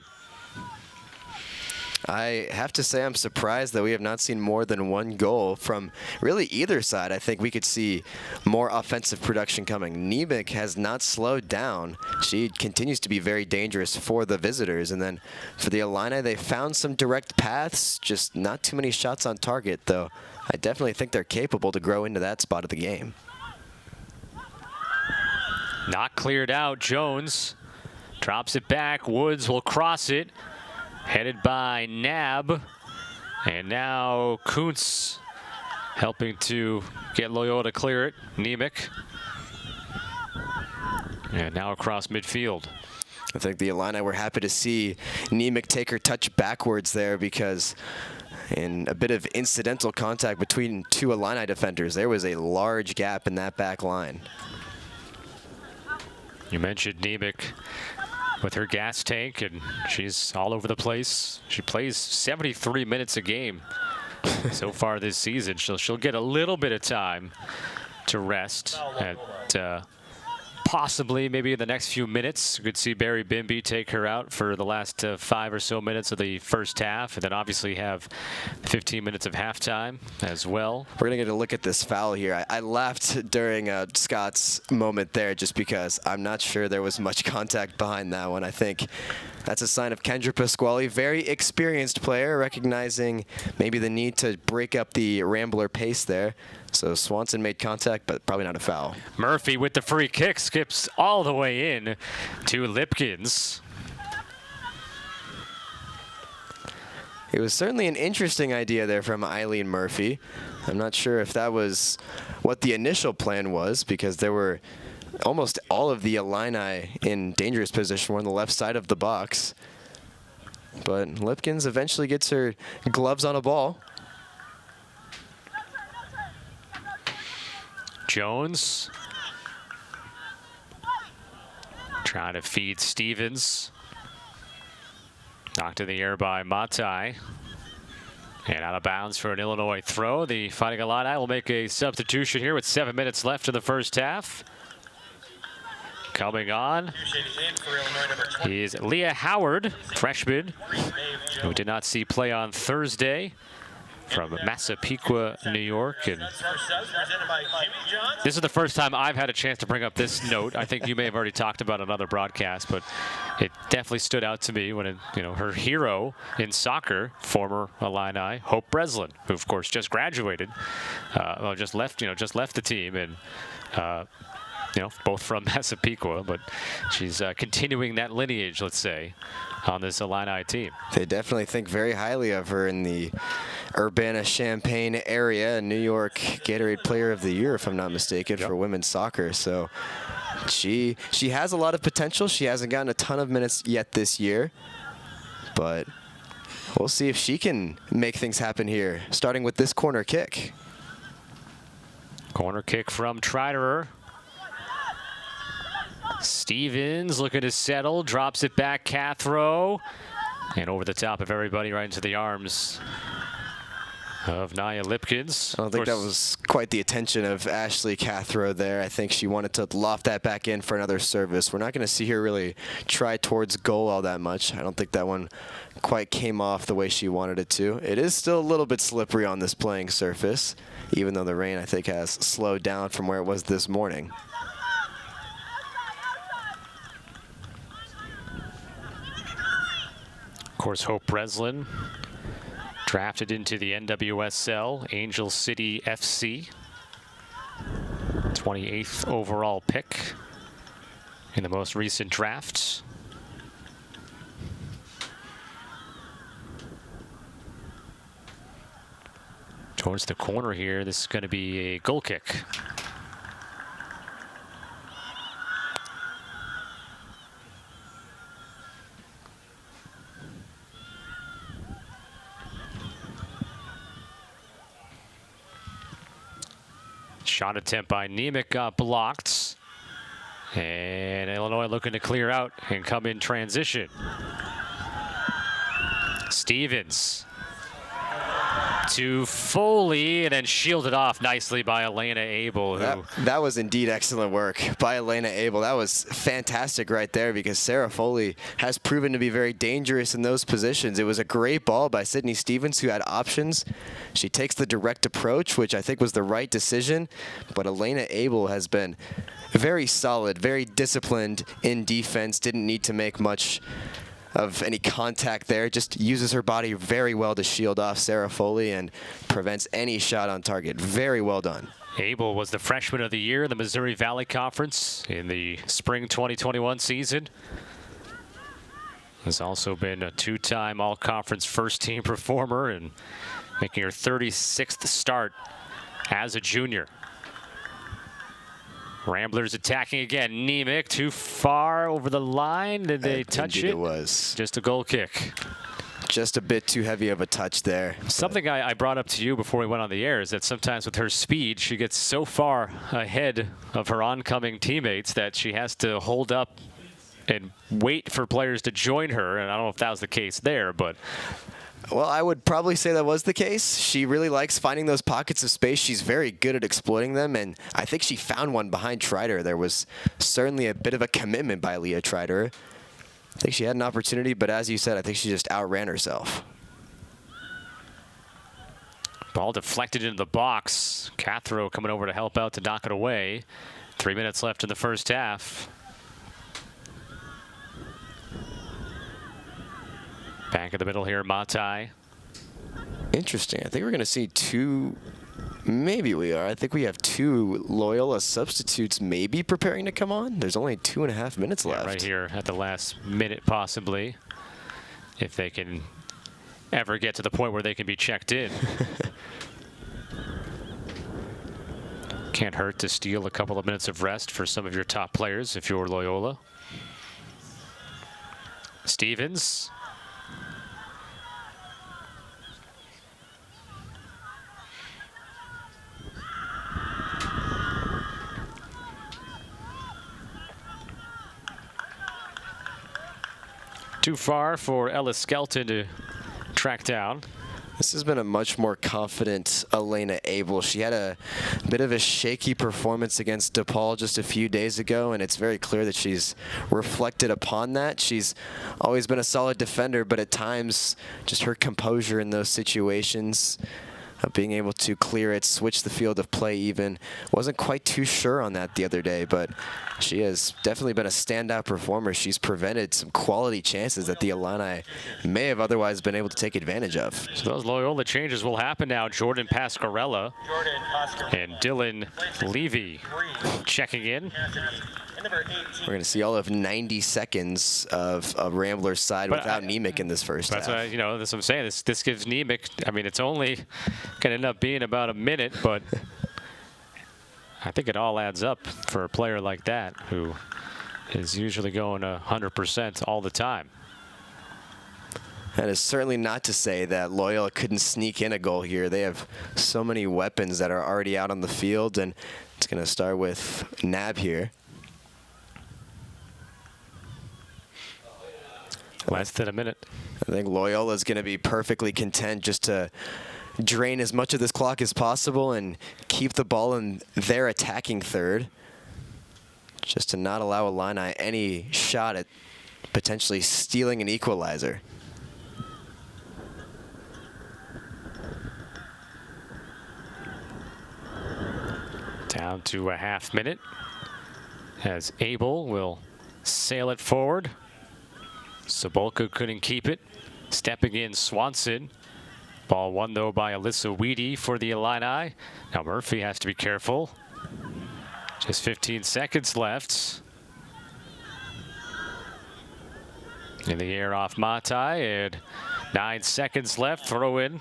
I have to say I'm surprised that we have not seen more than 1 goal from really either side. I think we could see more offensive production coming. Nemec has not slowed down. She continues to be very dangerous for the visitors. And then for the Illini, they found some direct paths, just not too many shots on target, though. I definitely think they're capable to grow into that spot of the game. Not cleared out. Jones drops it back. Woods will cross it. Headed by Nab. And now Kuntz helping to get Loyola to clear it. Nemec. And now across midfield. I think the Illini were happy to see Nemec take her touch backwards there, because in a bit of incidental contact between 2 Illini defenders, there was a large gap in that back line. You mentioned Nemec with her gas tank, and she's all over the place. She plays 73 minutes a game so far this season. She'll get a little bit of time to rest at possibly maybe in the next few minutes. You could see Barry Bimby take her out for the last 5 or so minutes of the first half, and then obviously have 15 minutes of halftime as well. We're going to get a look at this foul here. I laughed during Scott's moment there just because I'm not sure there was much contact behind that one. I think that's a sign of Kendra Pasquale, very experienced player, recognizing maybe the need to break up the Rambler pace there. So Swanson made contact, but probably not a foul. Murphy with the free kick skips all the way in to Lipkins. It was certainly an interesting idea there from Eileen Murphy. I'm not sure if that was what the initial plan was, because there were almost all of the Illini in dangerous position were on the left side of the box. But Lipkins eventually gets her gloves on a ball. Jones trying to feed Stevens. Knocked in the air by Matai. And out of bounds for an Illinois throw. The Fighting Illini will make a substitution here with 7 minutes left in the first half. Coming on is Leah Howard, freshman, who did not see play on Thursday, from Massapequa, New York. And this is the first time I've had a chance to bring up this note. I think you may have already talked about another broadcast, but it definitely stood out to me when her hero in soccer, former Illini, Hope Breslin, who of course just graduated, just left the team, and both from Massapequa, but she's continuing that lineage, let's say, on this Illini team. They definitely think very highly of her in the Urbana-Champaign area. New York Gatorade Player of the Year, if I'm not mistaken, for women's soccer. So she has a lot of potential. She hasn't gotten a ton of minutes yet this year, but we'll see if she can make things happen here, starting with this corner kick. Corner kick from Triderer. Stevens looking to settle, drops it back, Cathro, and over the top of everybody right into the arms of Nia Lipkins. I don't think that was quite the attention of Ashley Cathro there. I think she wanted to loft that back in for another service. We're not going to see her really try towards goal all that much. I don't think that one quite came off the way she wanted it to. It is still a little bit slippery on this playing surface, even though the rain, I think, has slowed down from where it was this morning. Of course, Hope Breslin drafted into the NWSL, Angel City FC. 28th overall pick in the most recent draft. Towards the corner here, this is going to be a goal kick. Shot attempt by Nemec got blocked. And Illinois looking to clear out and come in transition. Stevens to Foley, and then shielded off nicely by Elena Abel. That was indeed excellent work by Elena Abel. That was fantastic right there, because Sarah Foley has proven to be very dangerous in those positions. It was a great ball by Sydney Stevens, who had options. She takes the direct approach, which I think was the right decision, but Elena Abel has been very solid, very disciplined in defense, didn't need to make much of any contact there, just uses her body very well to shield off Sarah Foley and prevents any shot on target. Very well done. Abel was the freshman of the year in the Missouri Valley Conference in the spring 2021 season. Has also been a two-time all-conference first-team performer and making her 36th start as a junior. Ramblers attacking again. Nemec too far over the line. Did they touch it? It was just a goal kick. Just a bit too heavy of a touch there. Something I brought up to you before we went on the air is that sometimes with her speed, she gets so far ahead of her oncoming teammates that she has to hold up and wait for players to join her. And I don't know if that was the case there, but... Well, I would probably say that was the case. She really likes finding those pockets of space. She's very good at exploiting them, and I think she found one behind Trider. There was certainly a bit of a commitment by Leah Trider. I think she had an opportunity, but as you said, I think she just outran herself. Ball deflected into the box. Cathro coming over to help out to knock it away. 3 minutes left in the first half. Back in the middle here, Matai. Interesting. I think we're going to see two, maybe we are. I think we have two Loyola substitutes maybe preparing to come on. There's only 2.5 minutes left. Right here at the last minute, possibly, if they can ever get to the point where they can be checked in. Can't hurt to steal a couple of minutes of rest for some of your top players if you're Loyola. Stevens. Too far for Ellis Skelton to track down. This has been a much more confident Elena Abel. She had a bit of a shaky performance against DePaul just a few days ago, and it's very clear that she's reflected upon that. She's always been a solid defender, but at times just her composure in those situations of being able to clear it, switch the field of play even, wasn't quite too sure on that the other day, but she has definitely been a standout performer. She's prevented some quality chances that the Illini may have otherwise been able to take advantage of. So those Loyola changes will happen now. Jordan Pascarella and Dylan Levy checking in. We're going to see all of 90 seconds of a Ramblers side without Nemec in this first half. That's what, that's what I'm saying. This gives Nemec, I mean, it's only going to end up being about a minute, but I think it all adds up for a player like that who is usually going 100% all the time. That is certainly not to say that Loyola couldn't sneak in a goal here. They have so many weapons that are already out on the field, and it's going to start with Nab here. Less than a minute. I think Loyola is going to be perfectly content just to drain as much of this clock as possible and keep the ball in their attacking third, just to not allow Illini any shot at potentially stealing an equalizer. Down to a half minute as Abel will sail it forward. Sobolka couldn't keep it. Stepping in Swanson. Ball won though by Alyssa Weedy for the Illini. Now Murphy has to be careful. Just 15 seconds left. In the air off Matai, and 9 seconds left. Throw in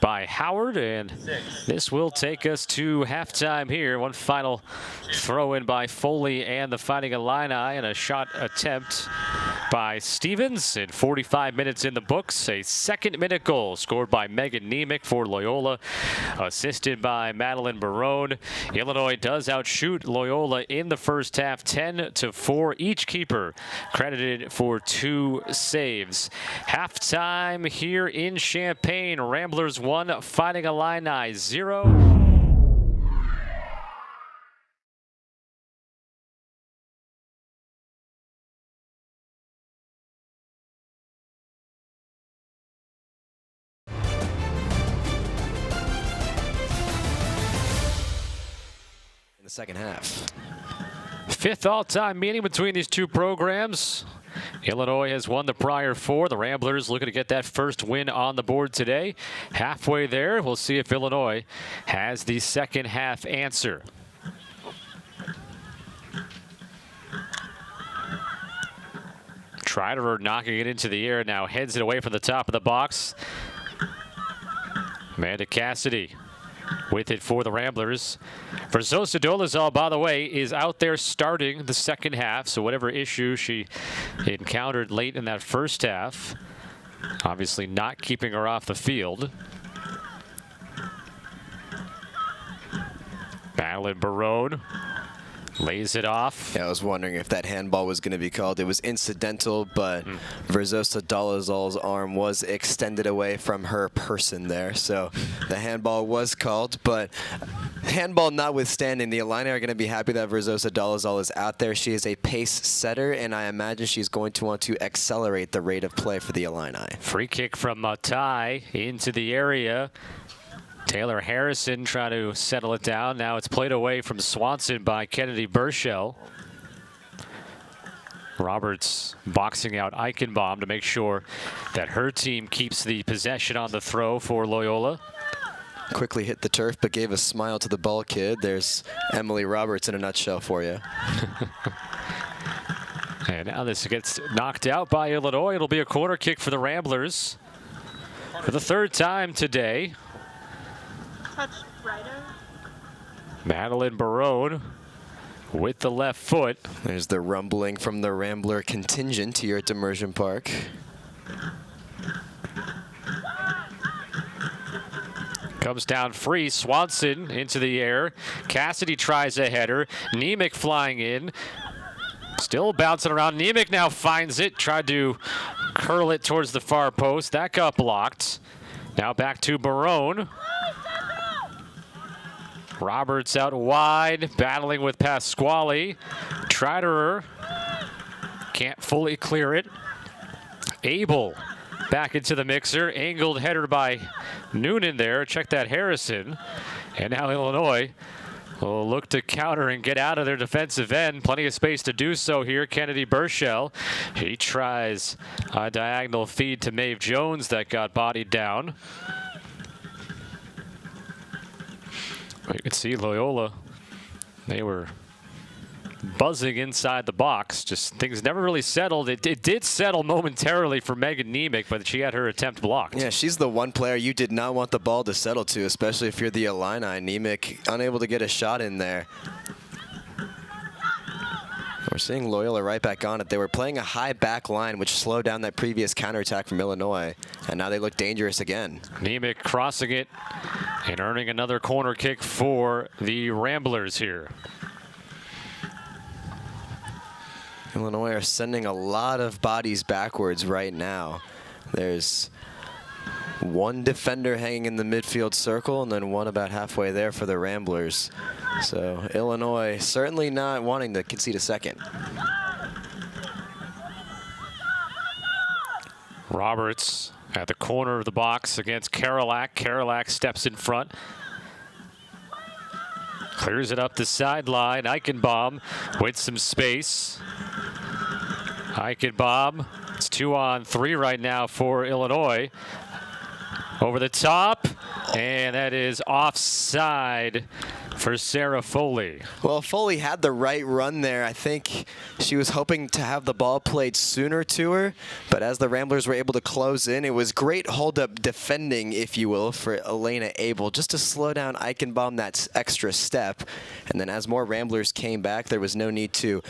by Howard, and this will take us to halftime here. One final throw in by Foley and the Fighting Illini, and a shot attempt by Stevens. And 45 minutes in the books. A second-minute goal scored by Megan Nemec for Loyola, assisted by Madeline Barone. Illinois does outshoot Loyola in the first half, 10-4. Each keeper credited for 2 saves. Halftime here in Champaign. Ramblers 1, Fighting Illini 0. The second half. 5th all-time meeting between these two programs. Illinois has won the prior 4. The Ramblers looking to get that first win on the board today. Halfway there, we'll see if Illinois has the second half answer. Triderer knocking it into the air, now heads it away from the top of the box. Amanda Cassidy with it for the Ramblers. Verzosa Dolezal, by the way, is out there starting the second half, so whatever issue she encountered late in that first half, obviously not keeping her off the field. Madeline Barone lays it off. Yeah, I was wondering if that handball was going to be called. It was incidental, but Verzosa Dolezal's arm was extended away from her person there. So the handball was called, but handball notwithstanding, the Illini are going to be happy that Verzosa Dolezal is out there. She is a pace setter, and I imagine she's going to want to accelerate the rate of play for the Illini. Free kick from Matai into the area. Taylor Harrison trying to settle it down. Now it's played away from Swanson by Kennedy Burchell. Roberts boxing out Eichenbaum to make sure that her team keeps the possession on the throw for Loyola. Quickly hit the turf, but gave a smile to the ball kid. There's Emily Roberts in a nutshell for you. And now this gets knocked out by Illinois. It'll be a corner kick for the Ramblers for the 3rd time today. Madeline Barone with the left foot. There's the rumbling from the Rambler contingent here at Immersion Park. Comes down free. Swanson into the air. Cassidy tries a header. Nemec flying in. Still Still bouncing around. Nemec now finds it. Tried to curl it towards the far post. That got blocked. Now back to Barone. Roberts out wide, battling with Pasquale. Triderer can't fully clear it. Abel back into the mixer. Angled header by Noonan there. Check that, Harrison. And now Illinois will look to counter and get out of their defensive end. Plenty of space to do so here. Kennedy Burchell. He tries a diagonal feed to Maeve Jones that got bodied down. You can see Loyola, they were buzzing inside the box. Just things never really settled. It did settle momentarily for Megan Nemec, but she had her attempt blocked. Yeah, she's the one player you did not want the ball to settle to, especially if you're the Illini. Nemec unable to get a shot in there. We're seeing Loyola right back on it. They were playing a high back line, which slowed down that previous counterattack from Illinois, and now they look dangerous again. Nemec crossing it and earning another corner kick for the Ramblers here. Illinois are sending a lot of bodies backwards right now. There's one defender hanging in the midfield circle and then one about halfway there for the Ramblers. So Illinois certainly not wanting to concede a second. Roberts at the corner of the box against Karolak. Karolak steps in front. Clears it up the sideline. Eichenbaum with some space. Eichenbaum, it's 2-on-3 right now for Illinois. Over the top, and that is offside for Sarah Foley. Well, Foley had the right run there. I think she was hoping to have the ball played sooner to her, but as the Ramblers were able to close in, it was great hold-up defending, if you will, for Elena Abel, just to slow down Eichenbaum that extra step. And then as more Ramblers came back, there was no need to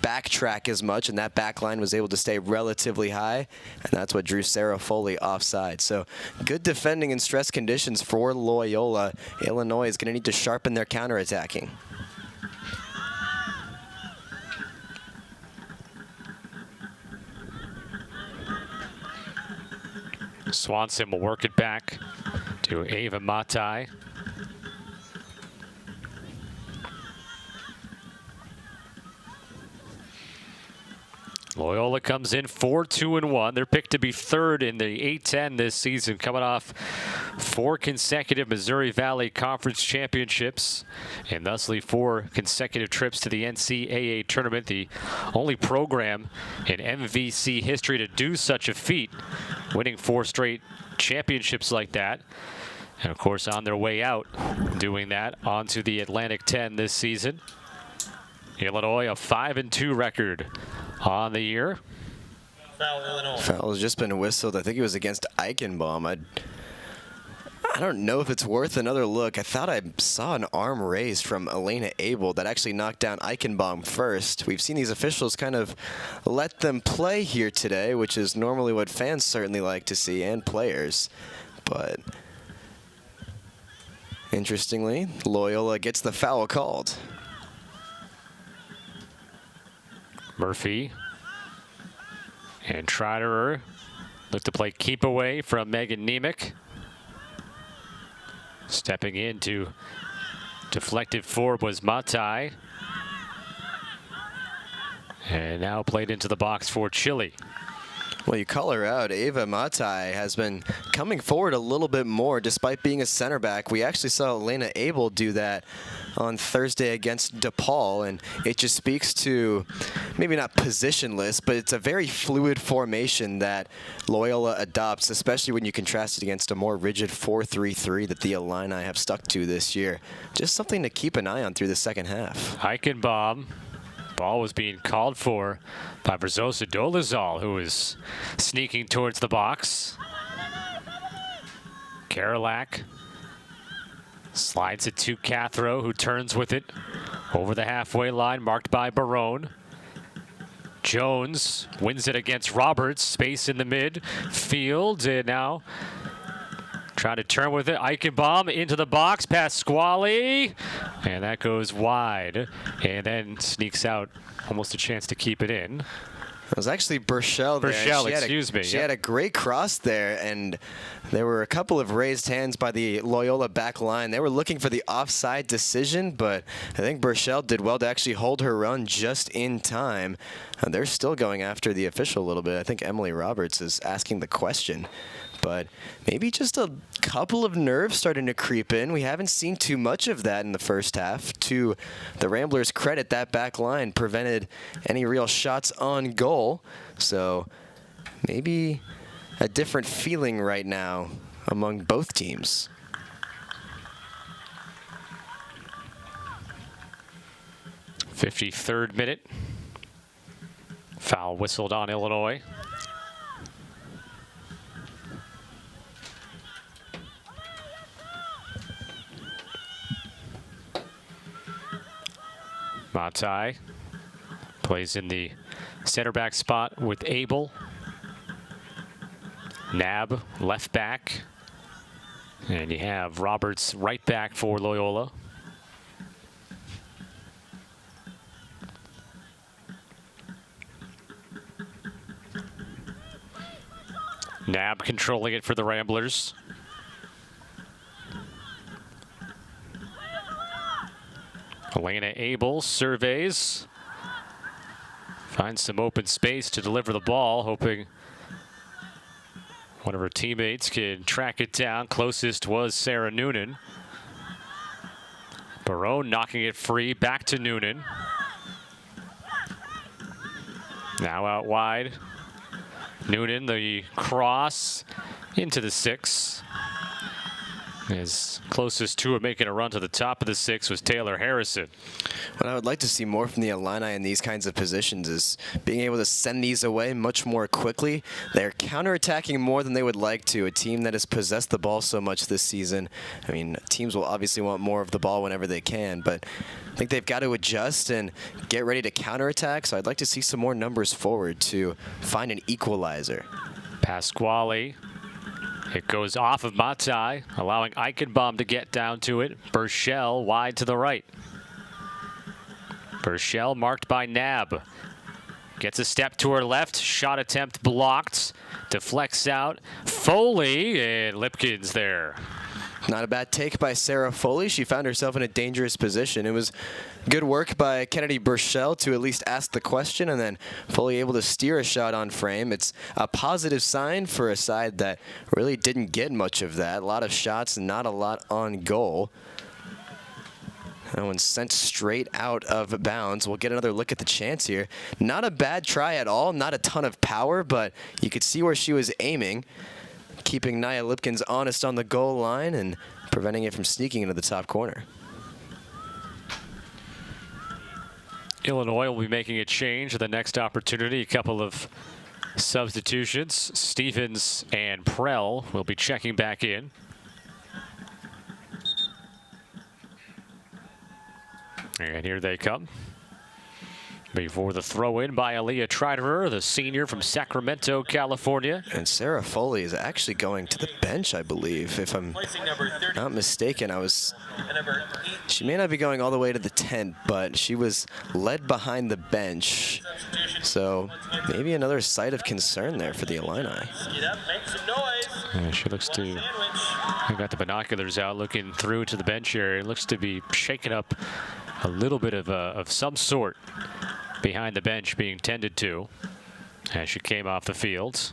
backtrack as much, and that back line was able to stay relatively high, and that's what drew Sarah Foley offside. So good defending in stress conditions for Loyola. Illinois is going to need to sharpen their counterattacking. Swanson will work it back to Ava Matai. Loyola comes in 4-2-1. They're picked to be third in the A-10 this season, coming off 4 consecutive Missouri Valley Conference championships and thusly 4 consecutive trips to the NCAA tournament, the only program in MVC history to do such a feat, winning 4 straight championships like that. And of course, on their way out, doing that onto the Atlantic 10 this season. Illinois, a 5-2 record on the year. Foul, Illinois. Foul has just been whistled. I think it was against Eichenbaum. I don't know if it's worth another look. I thought I saw an arm raised from Elena Abel that actually knocked down Eichenbaum first. We've seen these officials kind of let them play here today, which is normally what fans certainly like to see, and players. But interestingly, Loyola gets the foul called. Murphy and Triderer look to play keep away from Megan Nemec. Stepping in to deflected forward was Matai. And now played into the box for Chile. Well, you call her out. Ava Matai has been coming forward a little bit more despite being a center back. We actually saw Elena Abel do that on Thursday against DePaul, and it just speaks to maybe not positionless, but it's a very fluid formation that Loyola adopts, especially when you contrast it against a more rigid 4-3-3 that the Illini have stuck to this year. Just something to keep an eye on through the second half. Eichenbaum. Ball was being called for by Brazosa Dolezal, who was sneaking towards the box. Karolak slides it to Cathro, who turns with it over the halfway line, marked by Barone. Jones wins it against Roberts. Space in the midfield, and now Trying to turn with it. Eichenbaum into the box. Pasquale. And that goes wide. And then sneaks out. Almost a chance to keep it in. It was actually Burchell there. She had a great cross there, and there were a couple of raised hands by the Loyola back line. They were looking for the offside decision, but I think Burchell did well to actually hold her run just in time. They're still going after the official a little bit. I think Emily Roberts is asking the question. But maybe just a couple of nerves starting to creep in. We haven't seen too much of that in the first half. To the Ramblers' credit, that back line prevented any real shots on goal. So maybe a different feeling right now among both teams. '53rd minute. Foul whistled on Illinois. Matai plays in the center back spot with Abel. Nab, left back. And you have Roberts right back for Loyola. Nab controlling it for the Ramblers. Elena Abel surveys. Finds some open space to deliver the ball, hoping one of her teammates can track it down. Closest was Sarah Noonan. Barone knocking it free, back to Noonan. Now out wide. Noonan, the cross into the 6. As closest to it making a run to the top of the 6 was Taylor Harrison. What I would like to see more from the Illini in these kinds of positions is being able to send these away much more quickly. They're counterattacking more than they would like to. A team that has possessed the ball so much this season. I mean, teams will obviously want more of the ball whenever they can, but I think they've got to adjust and get ready to counterattack. So I'd like to see some more numbers forward to find an equalizer. Pasquale. It goes off of Matai, allowing Eichenbaum to get down to it. Burchell wide to the right. Burchell marked by Nab. Gets a step to her left. Shot attempt blocked. Deflects out. Foley and Lipkins there. Not a bad take by Sarah Foley. She found herself in a dangerous position. It was good work by Kennedy Burchell to at least ask the question, and then Foley able to steer a shot on frame. It's a positive sign for a side that really didn't get much of that. A lot of shots and not a lot on goal. That one's sent straight out of bounds. We'll get another look at the chance here. Not a bad try at all. Not a ton of power, but you could see where she was aiming, keeping Nia Lipkins honest on the goal line and preventing it from sneaking into the top corner. Illinois will be making a change at the next opportunity. A couple of substitutions. Stevens and Prell will be checking back in. And here they come. Before the throw-in by Aaliyah Triderer, the senior from Sacramento, California. And Sarah Foley is actually going to the bench, I believe, if I'm not mistaken. She may not be going all the way to the tent, but she was led behind the bench. So maybe another site of concern there for the Illini. Yeah, she looks to, I got the binoculars out looking through to the bench here. It looks to be shaking up a little bit of some sort behind the bench being tended to as she came off the field.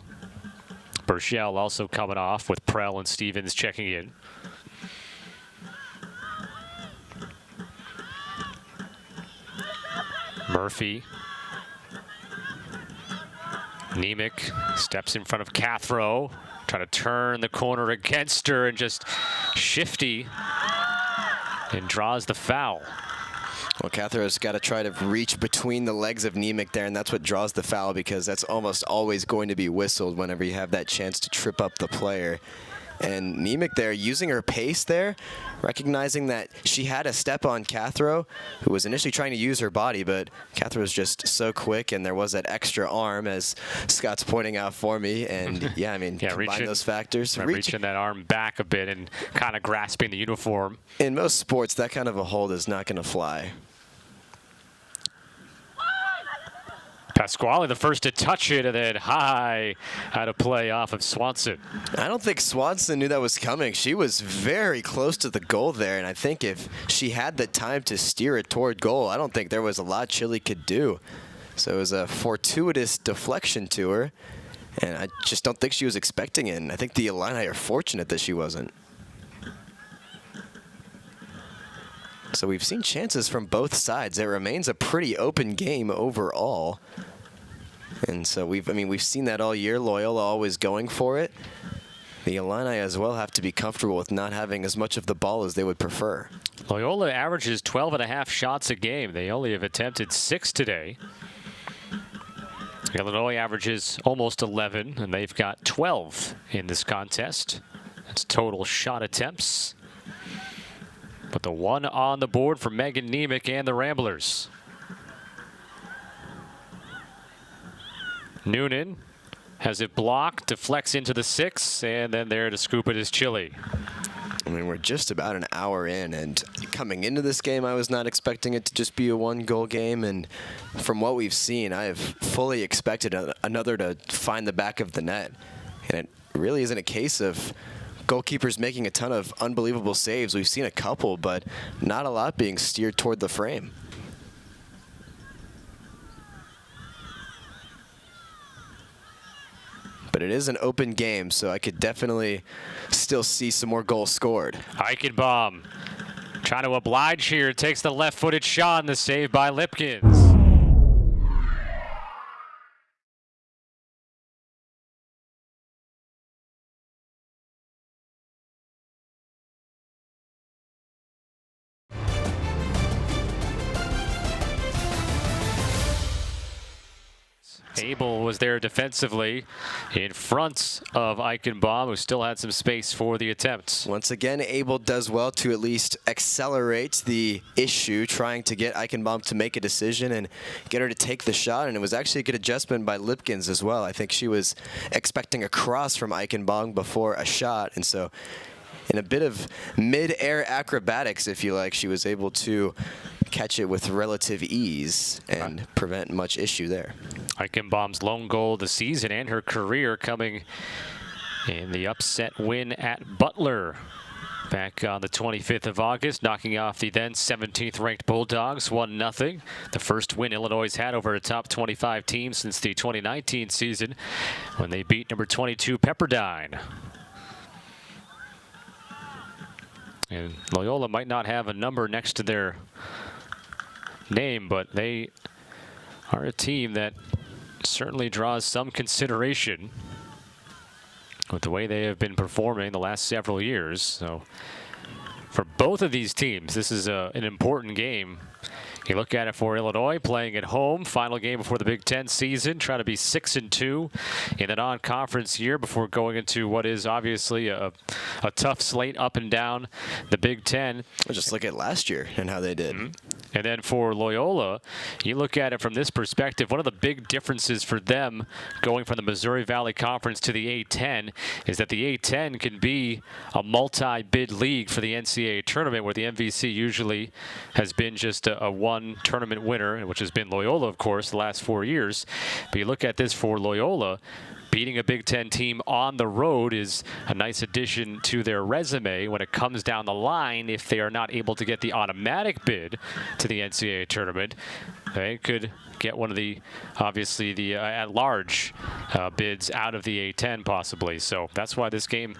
Burchell also coming off with Prell and Stevens checking in. Murphy. Nemec steps in front of Cathro, trying to turn the corner against her and just shifty and draws the foul. Well, Cathro's got to try to reach between the legs of Nemec there, and that's what draws the foul, because that's almost always going to be whistled whenever you have that chance to trip up the player. And Nemec there using her pace there, recognizing that she had a step on Cathro, who was initially trying to use her body, but Cathro was just so quick, and there was that extra arm, as Scott's pointing out for me. And yeah, I mean, combine those factors. Reaching that arm back a bit and kind of grasping the uniform. In most sports, that kind of a hold is not going to fly. Pasquale, the first to touch it, and then high out of play off of Swanson. I don't think Swanson knew that was coming. She was very close to the goal there, and I think if she had the time to steer it toward goal, I don't think there was a lot Chile could do. So it was a fortuitous deflection to her, and I just don't think she was expecting it. And I think the Illini are fortunate that she wasn't. So we've seen chances from both sides. It remains a pretty open game overall. And so we've seen that all year. Loyola always going for it. The Illini as well have to be comfortable with not having as much of the ball as they would prefer. Loyola averages 12.5 shots a game. They only have attempted 6 today. Illinois averages almost 11, and they've got 12 in this contest. That's total shot attempts. But the one on the board for Megan Nemec and the Ramblers. Noonan has it blocked, deflects into the 6, and then there to scoop it is Chile. I mean, we're just about an hour in, and coming into this game, I was not expecting it to just be a one-goal game. And from what we've seen, I have fully expected another to find the back of the net. And it really isn't a case of goalkeepers making a ton of unbelievable saves. We've seen a couple, but not a lot being steered toward the frame. But it is an open game, so I could definitely still see some more goals scored. Eichenbaum trying to oblige here, takes the left-footed shot, and the save by Lipkins. Abel was there defensively in front of Eichenbaum, who still had some space for the attempt. Once again, Abel does well to at least accelerate the issue, trying to get Eichenbaum to make a decision and get her to take the shot. And it was actually a good adjustment by Lipkins as well. I think she was expecting a cross from Eichenbaum before a shot. And so in a bit of mid-air acrobatics, if you like, she was able to catch it with relative ease and prevent much issue there. Eichenbaum's lone goal of the season and her career coming in the upset win at Butler back on the 25th of August, knocking off the then 17th ranked Bulldogs 1-0. The first win Illinois had over a top 25 team since the 2019 season when they beat number 22 Pepperdine. And Loyola might not have a number next to their name, but they are a team that certainly draws some consideration with the way they have been performing the last several years. So for both of these teams, this is an important game. You look at it for Illinois, playing at home, final game before the Big Ten season, trying to be 6-2 in the non-conference year before going into what is obviously a tough slate up and down the Big Ten. Just look at last year and how they did. And then for Loyola, you look at it from this perspective, one of the big differences for them going from the Missouri Valley Conference to the A10 is that the A10 can be a multi-bid league for the NCAA tournament, where the MVC usually has been just a one tournament winner, which has been Loyola, of course, the last 4 years. But you look at this for Loyola, beating a Big Ten team on the road is a nice addition to their resume when it comes down the line. If they are not able to get the automatic bid to the NCAA tournament, they could get one of the, obviously, the at-large bids out of the A10 possibly. So that's why this game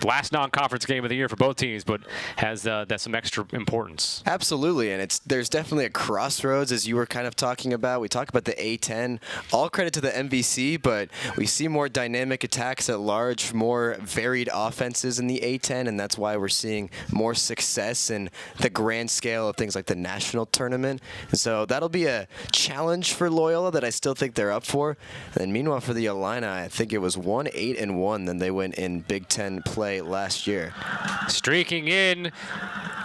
last non-conference game of the year for both teams, but has that's some extra importance. Absolutely, and there's definitely a crossroads, as you were kind of talking about. We talk about the A10. All credit to the MVC, but we see more dynamic attacks at large, more varied offenses in the A10, and that's why we're seeing more success in the grand scale of things like the national tournament. And so that'll be a challenge for Loyola that I still think they're up for. And then meanwhile for the Illini, I think it was 1-8-1, then they went in Big Ten play last year. Streaking in,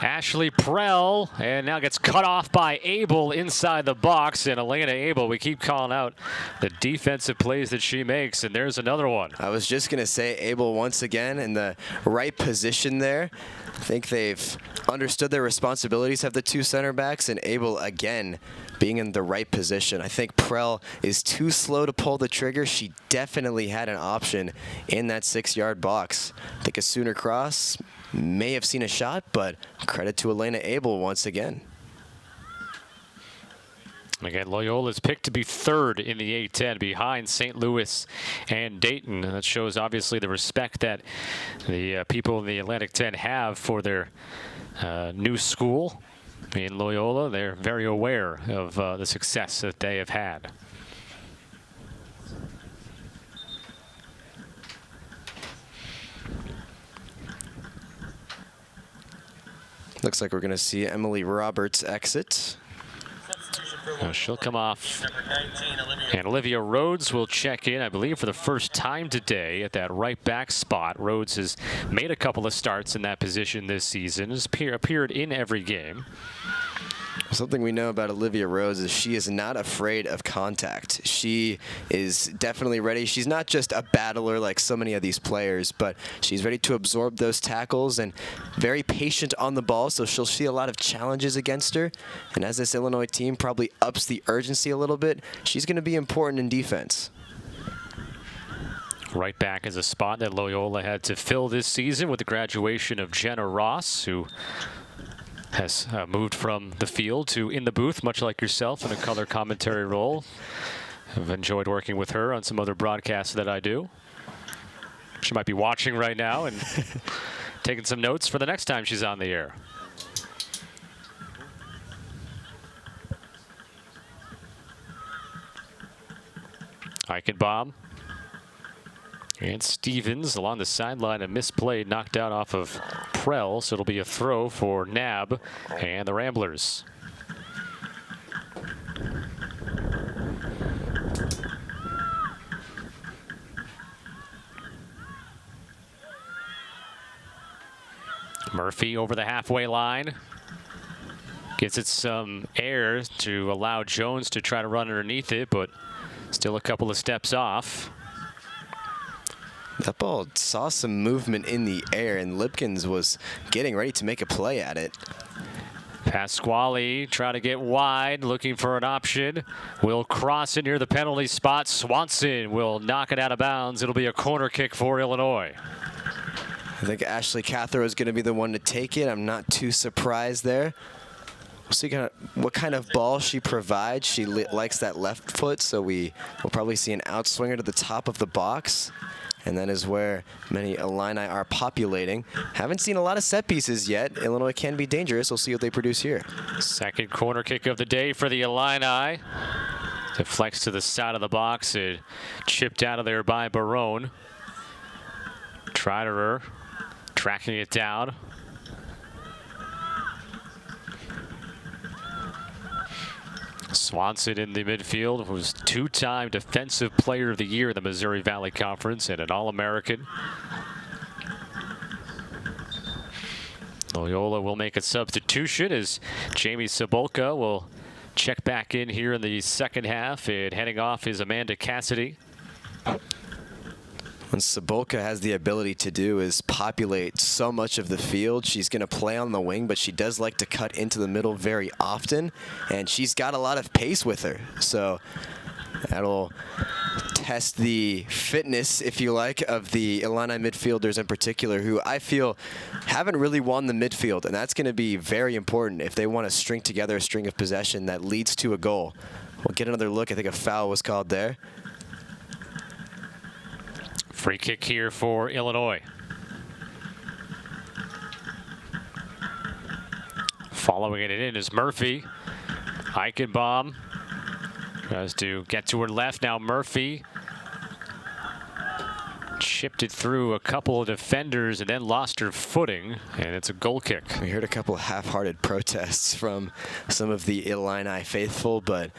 Ashley Prell, and now gets cut off by Abel inside the box. And Elena Abel, we keep calling out the defensive plays that she makes, and there's another one. I was just going to say Abel once again in the right position there. I think they've understood their responsibilities, have the two center backs, and Abel again being in the right position. I think Prell is too slow to pull the trigger. She definitely had an option in that 6-yard box. I think a sooner cross may have seen a shot, but credit to Elena Abel once again. Again, Loyola is picked to be third in the A10 behind St. Louis and Dayton. And that shows obviously the respect that the people in the Atlantic 10 have for their new school in Loyola. They're very aware of the success that they have had. Looks like we're going to see Emily Roberts exit. She'll come off, and Olivia Rhodes will check in, I believe, for the first time today at that right back spot. Rhodes has made a couple of starts in that position this season, has appeared in every game. Something we know about Olivia Rhodes is she is not afraid of contact. She is definitely ready. She's not just a battler like so many of these players, but she's ready to absorb those tackles and very patient on the ball, so she'll see a lot of challenges against her. And as this Illinois team probably ups the urgency a little bit, she's going to be important in defense. Right back is a spot that Loyola had to fill this season with the graduation of Jenna Ross, who has moved from the field to in the booth, much like yourself, in a color commentary role. I've enjoyed working with her on some other broadcasts that I do. She might be watching right now and taking some notes for the next time she's on the air. Eichenbaum and Stevens along the sideline, a misplay knocked out off of Prell, so it'll be a throw for Nab and the Ramblers. Murphy over the halfway line. Gives it some air to allow Jones to try to run underneath it, but still a couple of steps off. That ball saw some movement in the air, and Lipkins was getting ready to make a play at it. Pasquale trying to get wide, looking for an option. Will cross it near the penalty spot. Swanson will knock it out of bounds. It'll be a corner kick for Illinois. I think Ashley Cathro is going to be the one to take it. I'm not too surprised there. We'll see what kind of ball she provides. She likes that left foot, so we will probably see an outswinger to the top of the box. And that is where many Illini are populating. Haven't seen a lot of set pieces yet. Illinois can be dangerous. We'll see what they produce here. Second corner kick of the day for the Illini. Deflects to the side of the box. It chipped out of there by Barone. Triderer tracking it down. Swanson in the midfield was two-time Defensive Player of the Year in the Missouri Valley Conference and an All-American. Loyola will make a substitution as Jamie Cebulka will check back in here in the second half, and heading off is Amanda Cassidy. What Cebulka has the ability to do is populate so much of the field. She's going to play on the wing, but she does like to cut into the middle very often, and she's got a lot of pace with her. So that'll test the fitness, if you like, of the Illini midfielders in particular, who I feel haven't really won the midfield, and that's going to be very important if they want to string together a string of possession that leads to a goal. We'll get another look. I think a foul was called there. Free kick here for Illinois. Following it in is Murphy. Eichenbaum tries to get to her left. Now Murphy chipped it through a couple of defenders and then lost her footing, and it's a goal kick. We heard a couple of half-hearted protests from some of the Illini faithful, but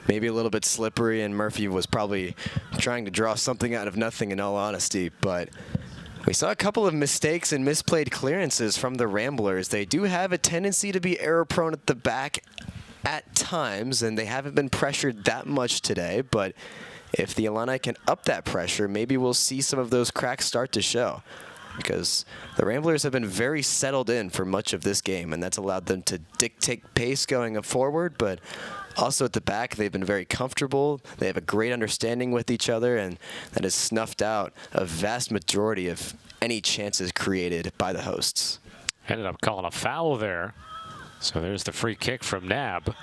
maybe a little bit slippery, and Murphy was probably trying to draw something out of nothing in all honesty. But we saw a couple of mistakes and misplayed clearances from the Ramblers. They do have a tendency to be error-prone at the back at times, and they haven't been pressured that much today, but if the Illini can up that pressure, maybe we'll see some of those cracks start to show, because the Ramblers have been very settled in for much of this game, and that's allowed them to dictate pace going forward, but also at the back, they've been very comfortable. They have a great understanding with each other, and that has snuffed out a vast majority of any chances created by the hosts. Ended up calling a foul there. So there's the free kick from Nab.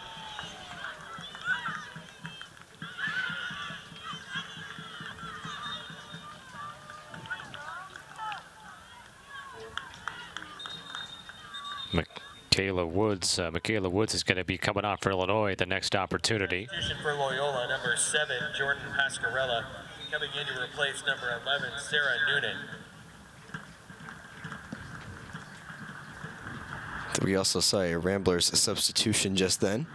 Michaela Woods is going to be coming on for Illinois at the next opportunity. Substitution for Loyola, number 7, Jordan Pascarella, coming in to replace number 11, Sarah Noonan. We also saw a Ramblers substitution just then.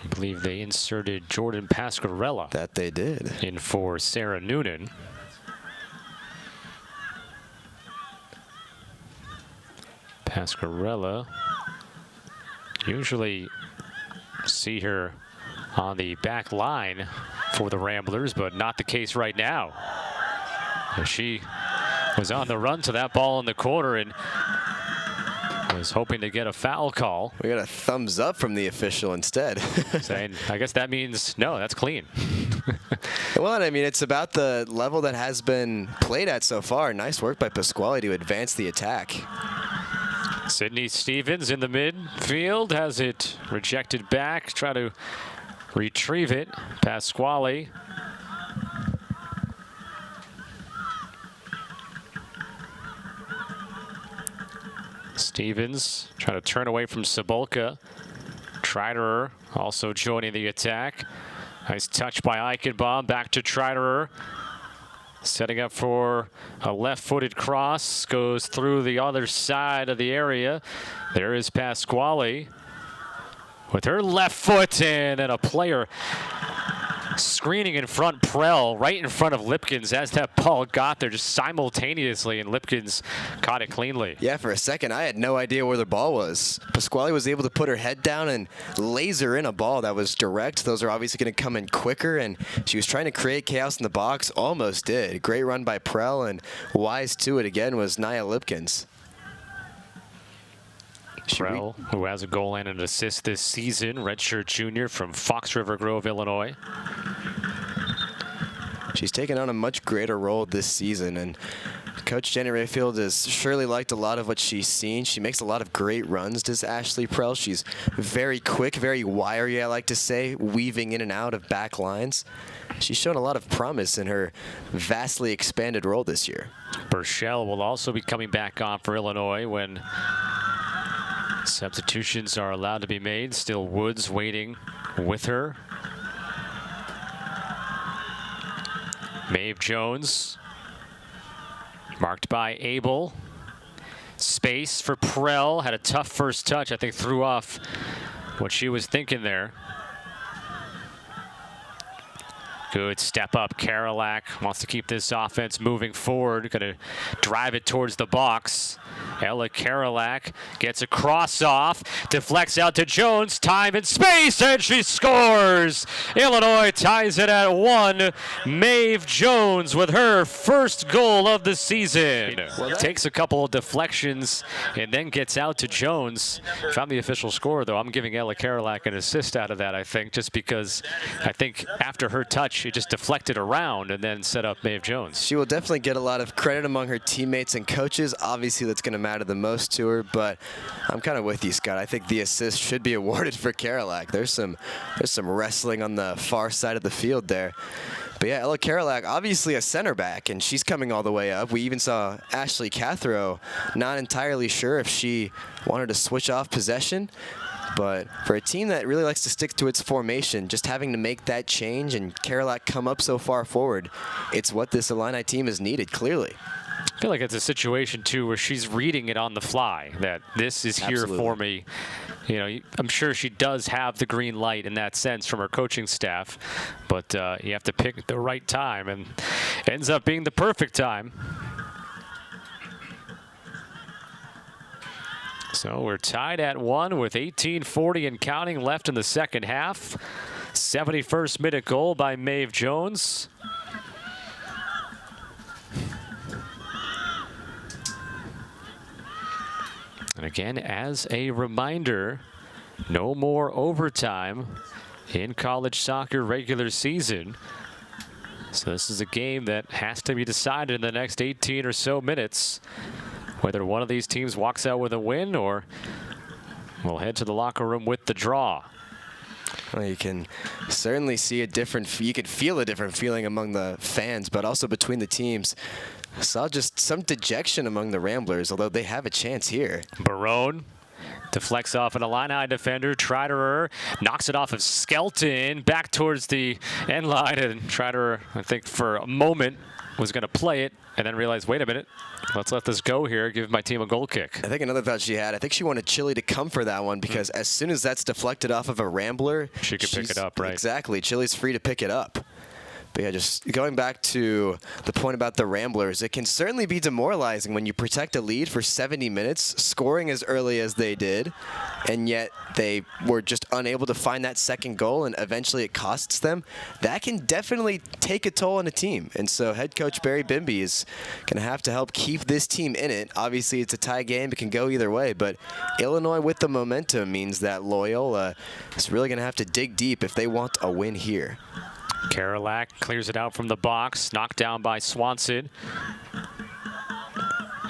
I believe they inserted Jordan Pascarella. That they did. In for Sarah Noonan. Pascarella, usually see her on the back line for the Ramblers, but not the case right now. She was on the run to that ball in the corner and was hoping to get a foul call. We got a thumbs up from the official instead. Saying, I guess that means, no, that's clean. Well, I mean, it's about the level that has been played at so far. Nice work by Pasquale to advance the attack. Sydney Stevens in the midfield has it rejected back. Try to retrieve it. Pasquale. Stevens trying to turn away from Cebulka. Triderer also joining the attack. Nice touch by Eichenbaum. Back to Triderer. Setting up for a left-footed cross. Goes through the other side of the area. There is Pasquale with her left foot, and a player screening in front, Prell, right in front of Lipkins as that ball got there just simultaneously, and Lipkins caught it cleanly. Yeah, for a second, I had no idea where the ball was. Pasquale was able to put her head down and laser in a ball that was direct. Those are obviously going to come in quicker, and she was trying to create chaos in the box. Almost did. Great run by Prell, and wise to it again was Nia Lipkins. Prell, who has a goal and an assist this season, redshirt junior from Fox River Grove, Illinois. She's taken on a much greater role this season, and Coach Jenny Rayfield has surely liked a lot of what she's seen. She makes a lot of great runs, does Ashley Prell. She's very quick, very wiry, I like to say, weaving in and out of back lines. She's shown a lot of promise in her vastly expanded role this year. Burchell will also be coming back on for Illinois when substitutions are allowed to be made. Still Woods waiting with her. Maeve Jones, marked by Abel. Space for Prell, had a tough first touch. I think threw off what she was thinking there. Good step up. Karolak wants to keep this offense moving forward. Going to drive it towards the box. Ella Karolak gets a cross off, deflects out to Jones, time and space, and she scores! Illinois ties it at 1. Maeve Jones with her first goal of the season. Takes a couple of deflections and then gets out to Jones. Found the official score, though. I'm giving Ella Karolak an assist out of that, I think, just because I think after her touch, she just deflected around and then set up Maeve Jones. She will definitely get a lot of credit among her teammates and coaches. Obviously, that's going to matter the most to her, but I'm kind of with you, Scott. I think the assist should be awarded for Karolak. There's some wrestling on the far side of the field there. But yeah, Ella Karolak, obviously a center back, and she's coming all the way up. We even saw Ashley Cathro, not entirely sure if she wanted to switch off possession. But for a team that really likes to stick to its formation, just having to make that change and Karolak come up so far forward, it's what this Illini team has needed, clearly. I feel like it's a situation, too, where she's reading it on the fly, that this is here Absolutely. for me. You know, I'm sure she does have the green light in that sense from her coaching staff, but you have to pick the right time, and it ends up being the perfect time. So we're tied at 1 with 18:40 and counting left in the second half. 71st minute goal by Maeve Jones. And again, as a reminder, no more overtime in college soccer regular season. So this is a game that has to be decided in the next 18 or so minutes, whether one of these teams walks out with a win or will head to the locker room with the draw. Well, you can certainly see a different, you can feel a different feeling among the fans, but also between the teams. I saw just some dejection among the Ramblers, although they have a chance here. Barone deflects off an Illini defender. Triderer knocks it off of Skelton back towards the end line, and Triderer, I think for a moment, was going to play it and then realized, wait a minute, let's let this go here, give my team a goal kick. I think another thought she had, I think she wanted Chile to come for that one because as soon as that's deflected off of a Rambler, she could pick it up, right? Exactly. Chile's free to pick it up. But yeah, just going back to the point about the Ramblers, it can certainly be demoralizing when you protect a lead for 70 minutes, scoring as early as they did, and yet they were just unable to find that second goal, and eventually it costs them. That can definitely take a toll on a team. And so head coach Barry Bimby is going to have to help keep this team in it. Obviously, it's a tie game. It can go either way, but Illinois with the momentum means that Loyola is really going to have to dig deep if they want a win here. Karolak clears it out from the box, knocked down by Swanson.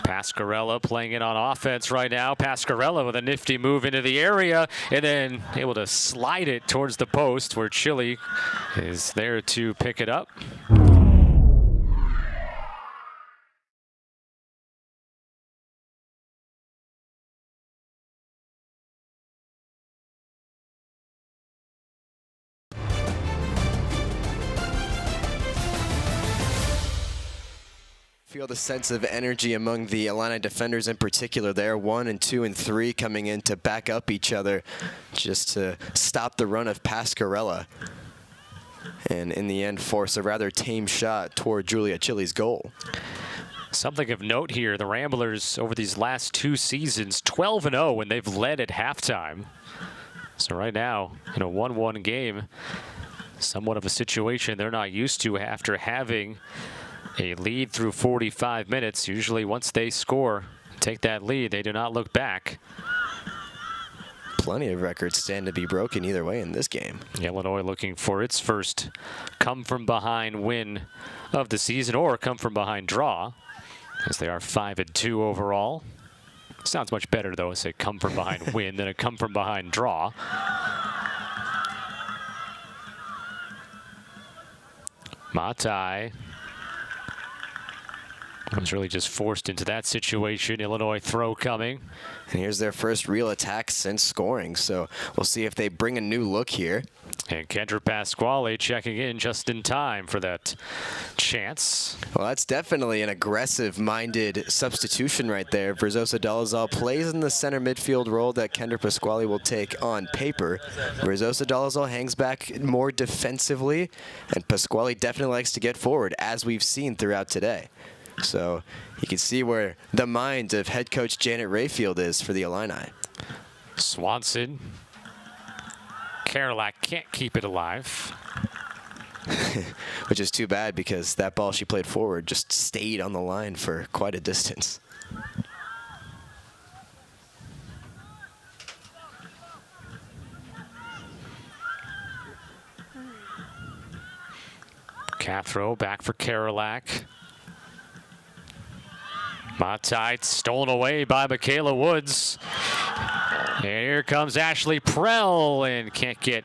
Pascarella playing it on offense right now. Pascarella with a nifty move into the area and then able to slide it towards the post where Chile is there to pick it up. Feel the sense of energy among the Illini defenders in particular there. 1 and 2 and 3 coming in to back up each other just to stop the run of Pascarella. And in the end, force a rather tame shot toward Julia Chile's goal. Something of note here, the Ramblers over these last 2 seasons, 12-0 when they've led at halftime. So right now, in a 1-1 game, somewhat of a situation they're not used to after having a lead through 45 minutes. Usually once they score, take that lead, they do not look back. Plenty of records stand to be broken either way in this game. Illinois looking for its first come-from-behind win of the season or come-from-behind draw, as they are 5-2 overall. Sounds much better, though, to say come-from-behind win than a come-from-behind draw. Matai was really just forced into that situation. Illinois throw coming. And here's their first real attack since scoring, so we'll see if they bring a new look here. And Kendra Pasquale checking in just in time for that chance. Well, that's definitely an aggressive-minded substitution right there. Verzosa Dalazal plays in the center midfield role that Kendra Pasquale will take on paper. Verzosa Dalazal hangs back more defensively, and Pasquale definitely likes to get forward, as we've seen throughout today. So you can see where the mind of head coach Janet Rayfield is for the Illini. Swanson. Karolak can't keep it alive. Which is too bad because that ball she played forward just stayed on the line for quite a distance. Cathro back for Karolak. Matai stolen away by Michaela Woods. And here comes Ashley Prell and can't get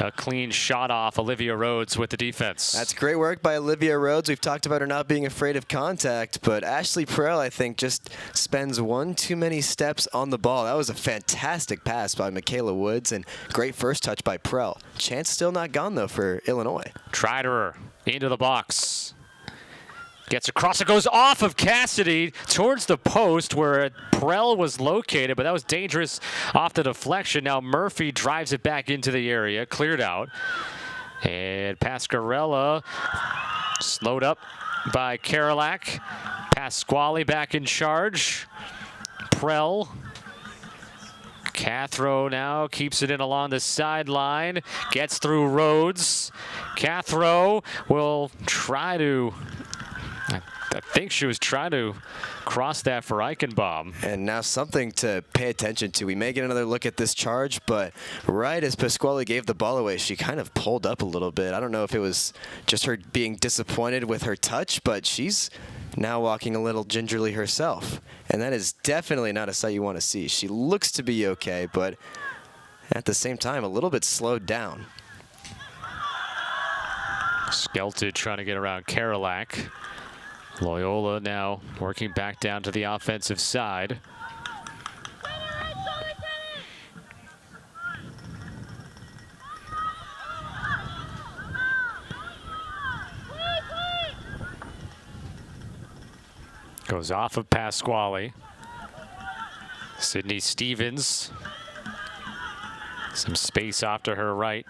A clean shot off Olivia Rhodes with the defense. That's great work by Olivia Rhodes. We've talked about her not being afraid of contact, but Ashley Prell, I think, just spends one too many steps on the ball. That was a fantastic pass by Michaela Woods and great first touch by Prell. Chance still not gone, though, for Illinois. Triderer into the box. Gets across, it goes off of Cassidy towards the post where Prell was located, but that was dangerous off the deflection. Now Murphy drives it back into the area, cleared out. And Pasquarella slowed up by Karolak. Pasquale back in charge. Prell. Cathro now keeps it in along the sideline, gets through Rhodes. Cathro will try to, I think she was trying to cross that for Eichenbaum. And now something to pay attention to. We may get another look at this charge, but right as Pasquale gave the ball away, she kind of pulled up a little bit. I don't know if it was just her being disappointed with her touch, but she's now walking a little gingerly herself. And that is definitely not a sight you want to see. She looks to be okay, but at the same time, a little bit slowed down. Skelted trying to get around Karolak. Loyola now working back down to the offensive side. Goes off of Pasquale. Sydney Stevens. Some space off to her right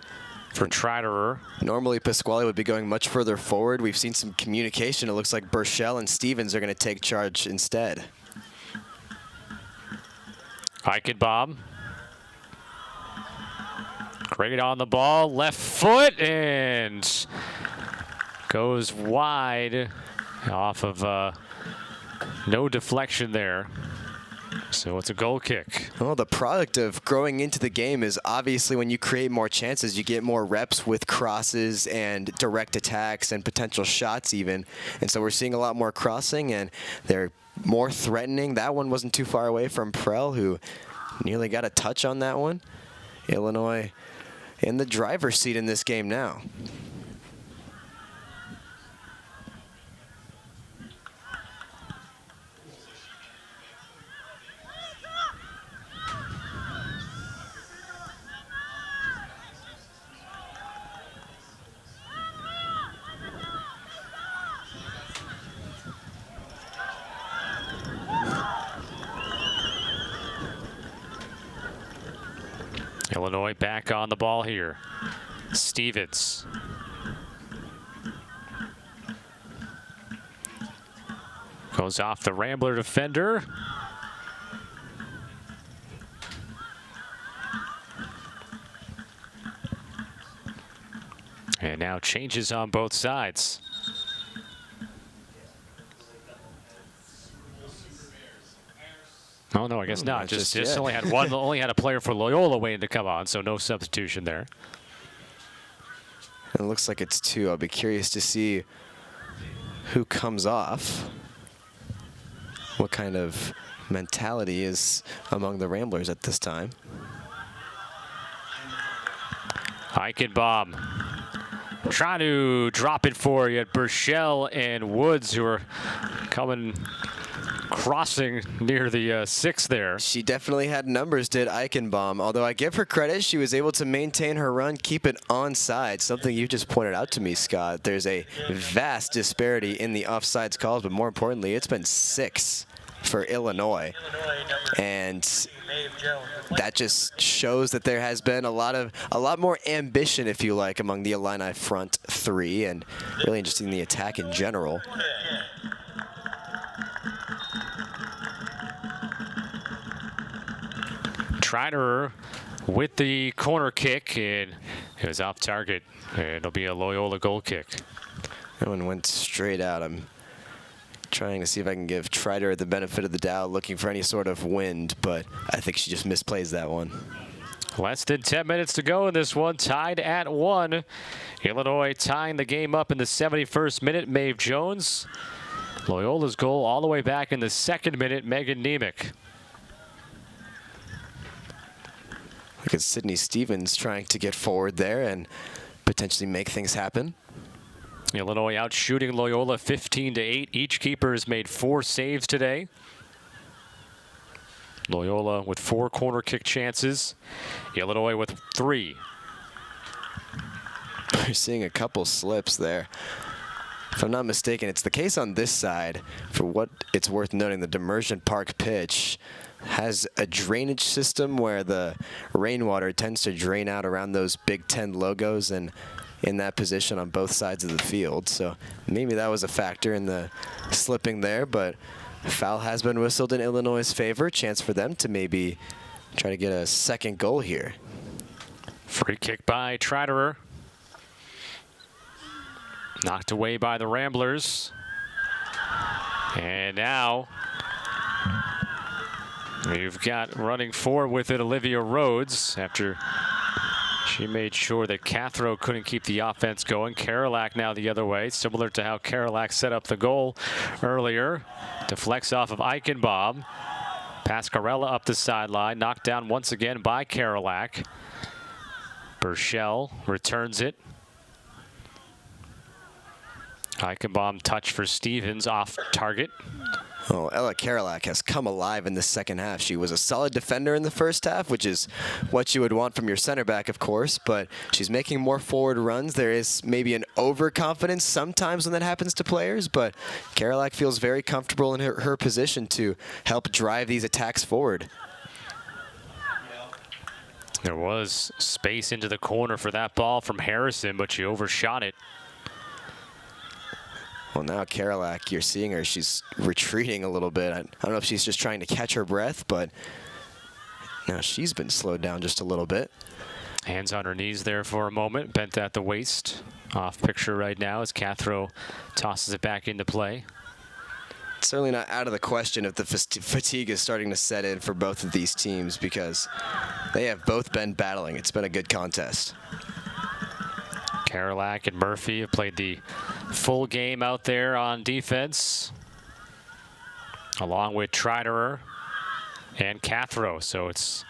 for Triderer. Normally Pasquale would be going much further forward. We've seen some communication. It looks like Burchell and Stevens are going to take charge instead. Eichenbaum. Great on the ball, left foot, and goes wide off of no deflection there. So it's a goal kick. Well, the product of growing into the game is obviously when you create more chances, you get more reps with crosses and direct attacks and potential shots even. And so we're seeing a lot more crossing, and they're more threatening. That one wasn't too far away from Prell, who nearly got a touch on that one. Illinois in the driver's seat in this game now. Illinois back on the ball here. Stevens. Goes off the Rambler defender. And now changes on both sides. Oh no, I guess not. Just only had one. Only had a player for Loyola waiting to come on, so no substitution there. It looks like it's two. I'll be curious to see who comes off. What kind of mentality is among the Ramblers at this time? Eichenbaum trying to drop it for you. Burchell and Woods, who are coming, crossing near the 6 there. She definitely had numbers, did Eichenbaum. Although I give her credit, she was able to maintain her run, keep it onside. Something you just pointed out to me, Scott. There's a vast disparity in the offsides calls, but more importantly, it's been 6 for Illinois. And that just shows that there has been a lot more ambition, if you like, among the Illini front 3, and really interesting in the attack in general. Triderer with the corner kick, and it was off target. And it'll be a Loyola goal kick. That one went straight out. I'm trying to see if I can give Triderer the benefit of the doubt, looking for any sort of wind, but I think she just misplays that one. Less than 10 minutes to go in this one, tied at 1. Illinois tying the game up in the 71st minute. Maeve Jones. Loyola's goal all the way back in the 2nd minute, Megan Nemec. because Sydney Stevens trying to get forward there and potentially make things happen. Illinois out shooting Loyola 15-8. Each keeper has made 4 saves today. Loyola with 4 corner kick chances. Illinois with 3. We're seeing a couple slips there. If I'm not mistaken, it's the case on this side. For what it's worth noting, the Demersion Park pitch has a drainage system where the rainwater tends to drain out around those Big Ten logos and in that position on both sides of the field. So maybe that was a factor in the slipping there, but foul has been whistled in Illinois' favor. Chance for them to maybe try to get a second goal here. Free kick by Triderer. Knocked away by the Ramblers. And now we've got running forward with it Olivia Rhodes after she made sure that Cathro couldn't keep the offense going. Karolak now the other way, similar to how Karolak set up the goal earlier. Deflects off of Eichenbaum. Pascarella up the sideline, knocked down once again by Karolak. Burchell returns it. Eichenbaum touch for Stevens, off target. Oh, Ella Karolak has come alive in the second half. She was a solid defender in the first half, which is what you would want from your center back, of course, but she's making more forward runs. There is maybe an overconfidence sometimes when that happens to players, but Karolak feels very comfortable in her position to help drive these attacks forward. There was space into the corner for that ball from Harrison, but she overshot it. Well, now Karolak, you're seeing her, she's retreating a little bit. I don't know if she's just trying to catch her breath, but now she's been slowed down just a little bit. Hands on her knees there for a moment, bent at the waist. Off picture right now as Cathro tosses it back into play. It's certainly not out of the question if the fatigue is starting to set in for both of these teams, because they have both been battling. It's been a good contest. Karolak and Murphy have played the full game out there on defense, along with Triderer and Cathro. So it's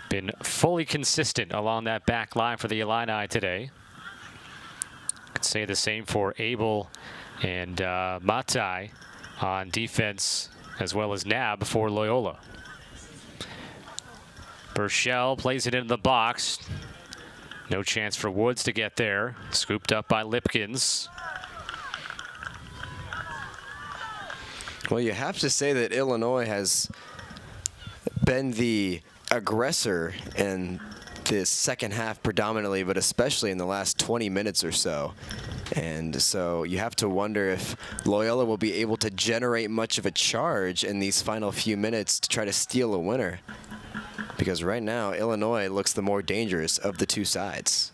been fully consistent along that back line for the Illini today. Could say the same for Abel and Matai on defense, as well as Nab for Loyola. Burchell plays it into the box. No chance for Woods to get there. Scooped up by Lipkins. Well, you have to say that Illinois has been the aggressor in this second half predominantly, but especially in the last 20 minutes or so. And so you have to wonder if Loyola will be able to generate much of a charge in these final few minutes to try to steal a winner. Because right now, Illinois looks the more dangerous of the two sides.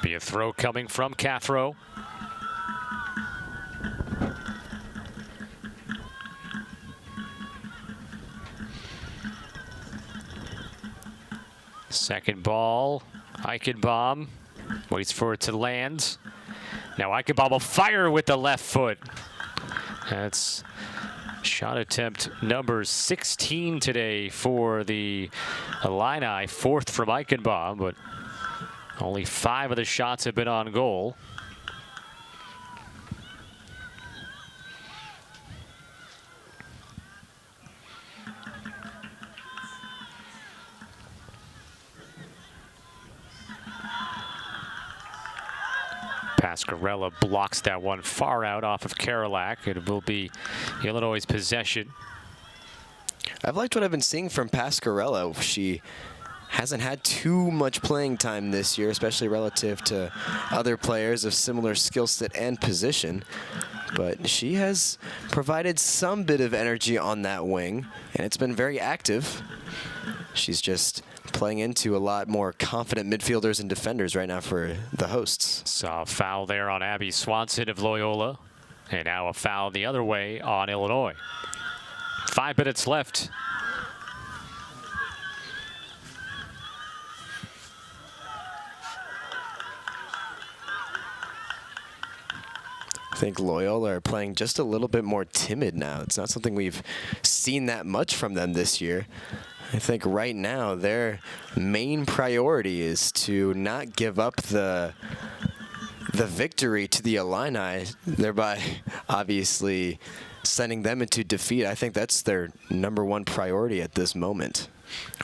Be a throw coming from Cathro. Second ball, Eichenbaum waits for it to land. Now Eichenbaum will fire with the left foot. That's shot attempt number 16 today for the Illini, 4th from Eichenbaum, but only 5 of the shots have been on goal. Pascarella blocks that one far out off of Karolak. It will be Illinois' possession. I've liked what I've been seeing from Pascarella. She hasn't had too much playing time this year, especially relative to other players of similar skill set and position. But she has provided some bit of energy on that wing, and it's been very active. She's just playing into a lot more confident midfielders and defenders right now for the hosts. Saw a foul there on Abby Swanson of Loyola, and now a foul the other way on Illinois. 5 minutes left. I think Loyola are playing just a little bit more timid now. It's not something we've seen that much from them this year. I think right now their main priority is to not give up the victory to the Illini, thereby obviously sending them into defeat. I think that's their #1 priority at this moment.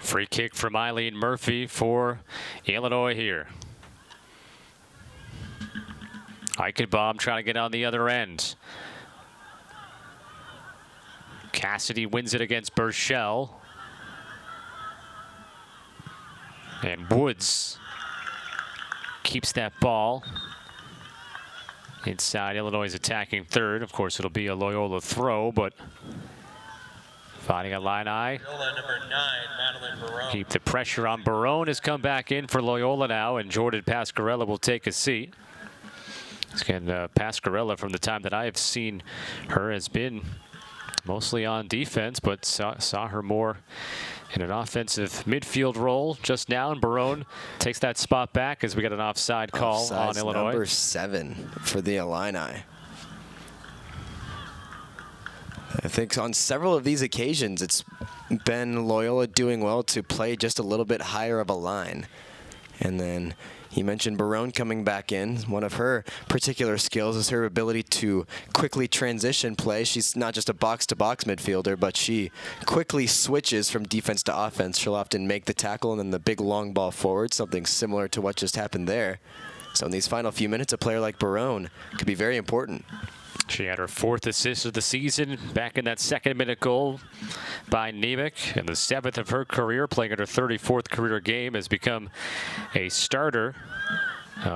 Free kick from Eileen Murphy for Illinois here. Eichenbaum trying to get on the other end. Cassidy wins it against Burchell. And Woods keeps that ball inside Illinois' attacking third. Of course, it'll be a Loyola throw, but finding Illini. Keep the pressure on. Barone has come back in for Loyola now, and Jordan Pascarella will take a seat. Again, Pascarella, from the time that I have seen her, has been mostly on defense, but saw her more in an offensive midfield role just now, and Barone takes that spot back as we get an offside call on Illinois. Number 7 for the Illini. I think on several of these occasions, it's been Loyola doing well to play just a little bit higher of a line. And then you mentioned Barone coming back in. One of her particular skills is her ability to quickly transition play. She's not just a box-to-box midfielder, but she quickly switches from defense to offense. She'll often make the tackle and then the big long ball forward, something similar to what just happened there. So in these final few minutes, a player like Barone could be very important. She had her 4th assist of the season back in that 2nd-minute goal by Nemec, and the 7th of her career, playing at her 34th career game, has become a starter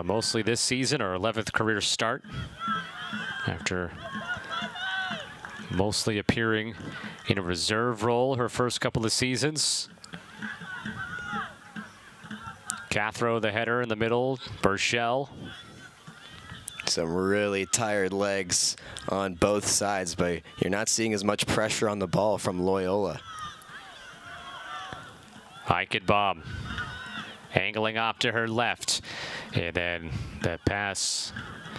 mostly this season, her 11th career start, after mostly appearing in a reserve role her first couple of seasons. Cathro, the header in the middle, Burchell. Some really tired legs on both sides, but you're not seeing as much pressure on the ball from Loyola. Eichenbaum angling off to her left, and then that pass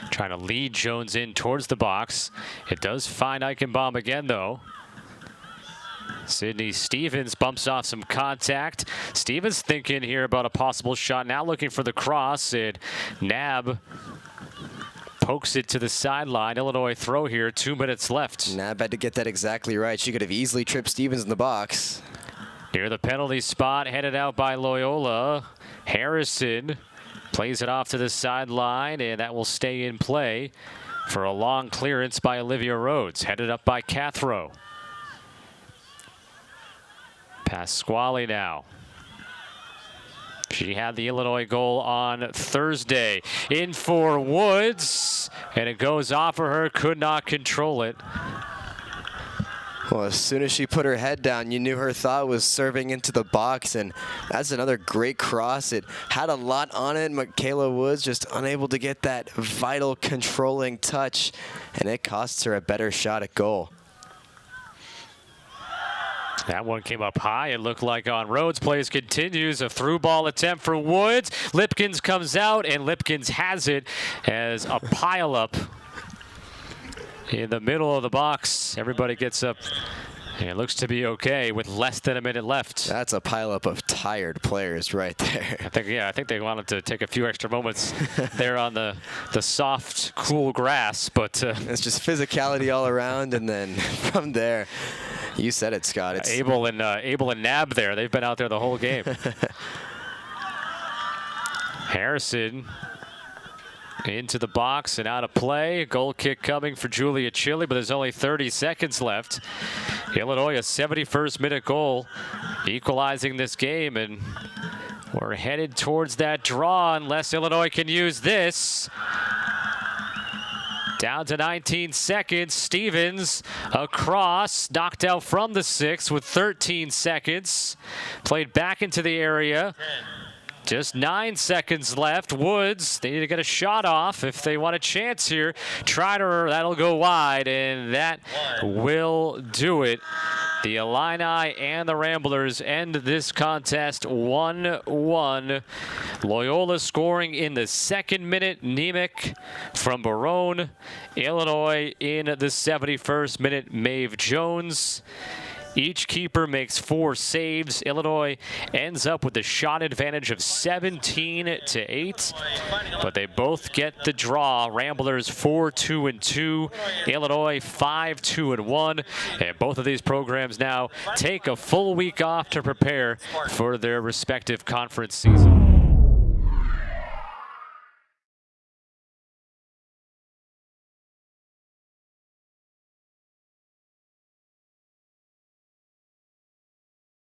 trying to lead Jones in towards the box. It does find Eichenbaum again, though. Sydney Stevens bumps off some contact. Stevens thinking here about a possible shot, now looking for the cross, and Nab pokes it to the sideline. Illinois throw here, 2 minutes left. Nab had to get that exactly right. She could have easily tripped Stevens in the box. Near the penalty spot, headed out by Loyola. Harrison plays it off to the sideline, and that will stay in play for a long clearance by Olivia Rhodes. Headed up by Cathro. Pasquale now. She had the Illinois goal on Thursday. In for Woods, and it goes off of her, could not control it. Well, as soon as she put her head down, you knew her thought was serving into the box, and that's another great cross. It had a lot on it. Michaela Woods just unable to get that vital controlling touch, and it costs her a better shot at goal. That one came up high. It looked like on Rhodes. Plays continues. A through ball attempt for Woods. Lipkins comes out, and Lipkins has it as a pileup in the middle of the box. Everybody gets up, and it looks to be okay with less than a minute left. That's a pileup of tired players right there. I think they wanted to take a few extra moments there on the soft, cool grass, but it's just physicality all around, and then from there, you said it, Scott. It's Abel and Nab there. They've been out there the whole game. Harrison into the box and out of play. Goal kick coming for Julia Chile, but there's only 30 seconds left. Illinois, a 71st minute goal, equalizing this game, and we're headed towards that draw unless Illinois can use this. Down to 19 seconds. Stevens across, knocked out from the 6 with 13 seconds. Played back into the area. Just 9 seconds left. Woods, they need to get a shot off if they want a chance here. Trider, that'll go wide, and that will do it. The Illini and the Ramblers end this contest 1-1. Loyola scoring in the 2nd minute. Nemec from Barone. Illinois in the 71st minute. Maeve Jones. Each keeper makes 4 saves. Illinois ends up with a shot advantage of 17-8, but they both get the draw. Ramblers 4-2-2, Illinois 5-2-1, and both of these programs now take a full week off to prepare for their respective conference season.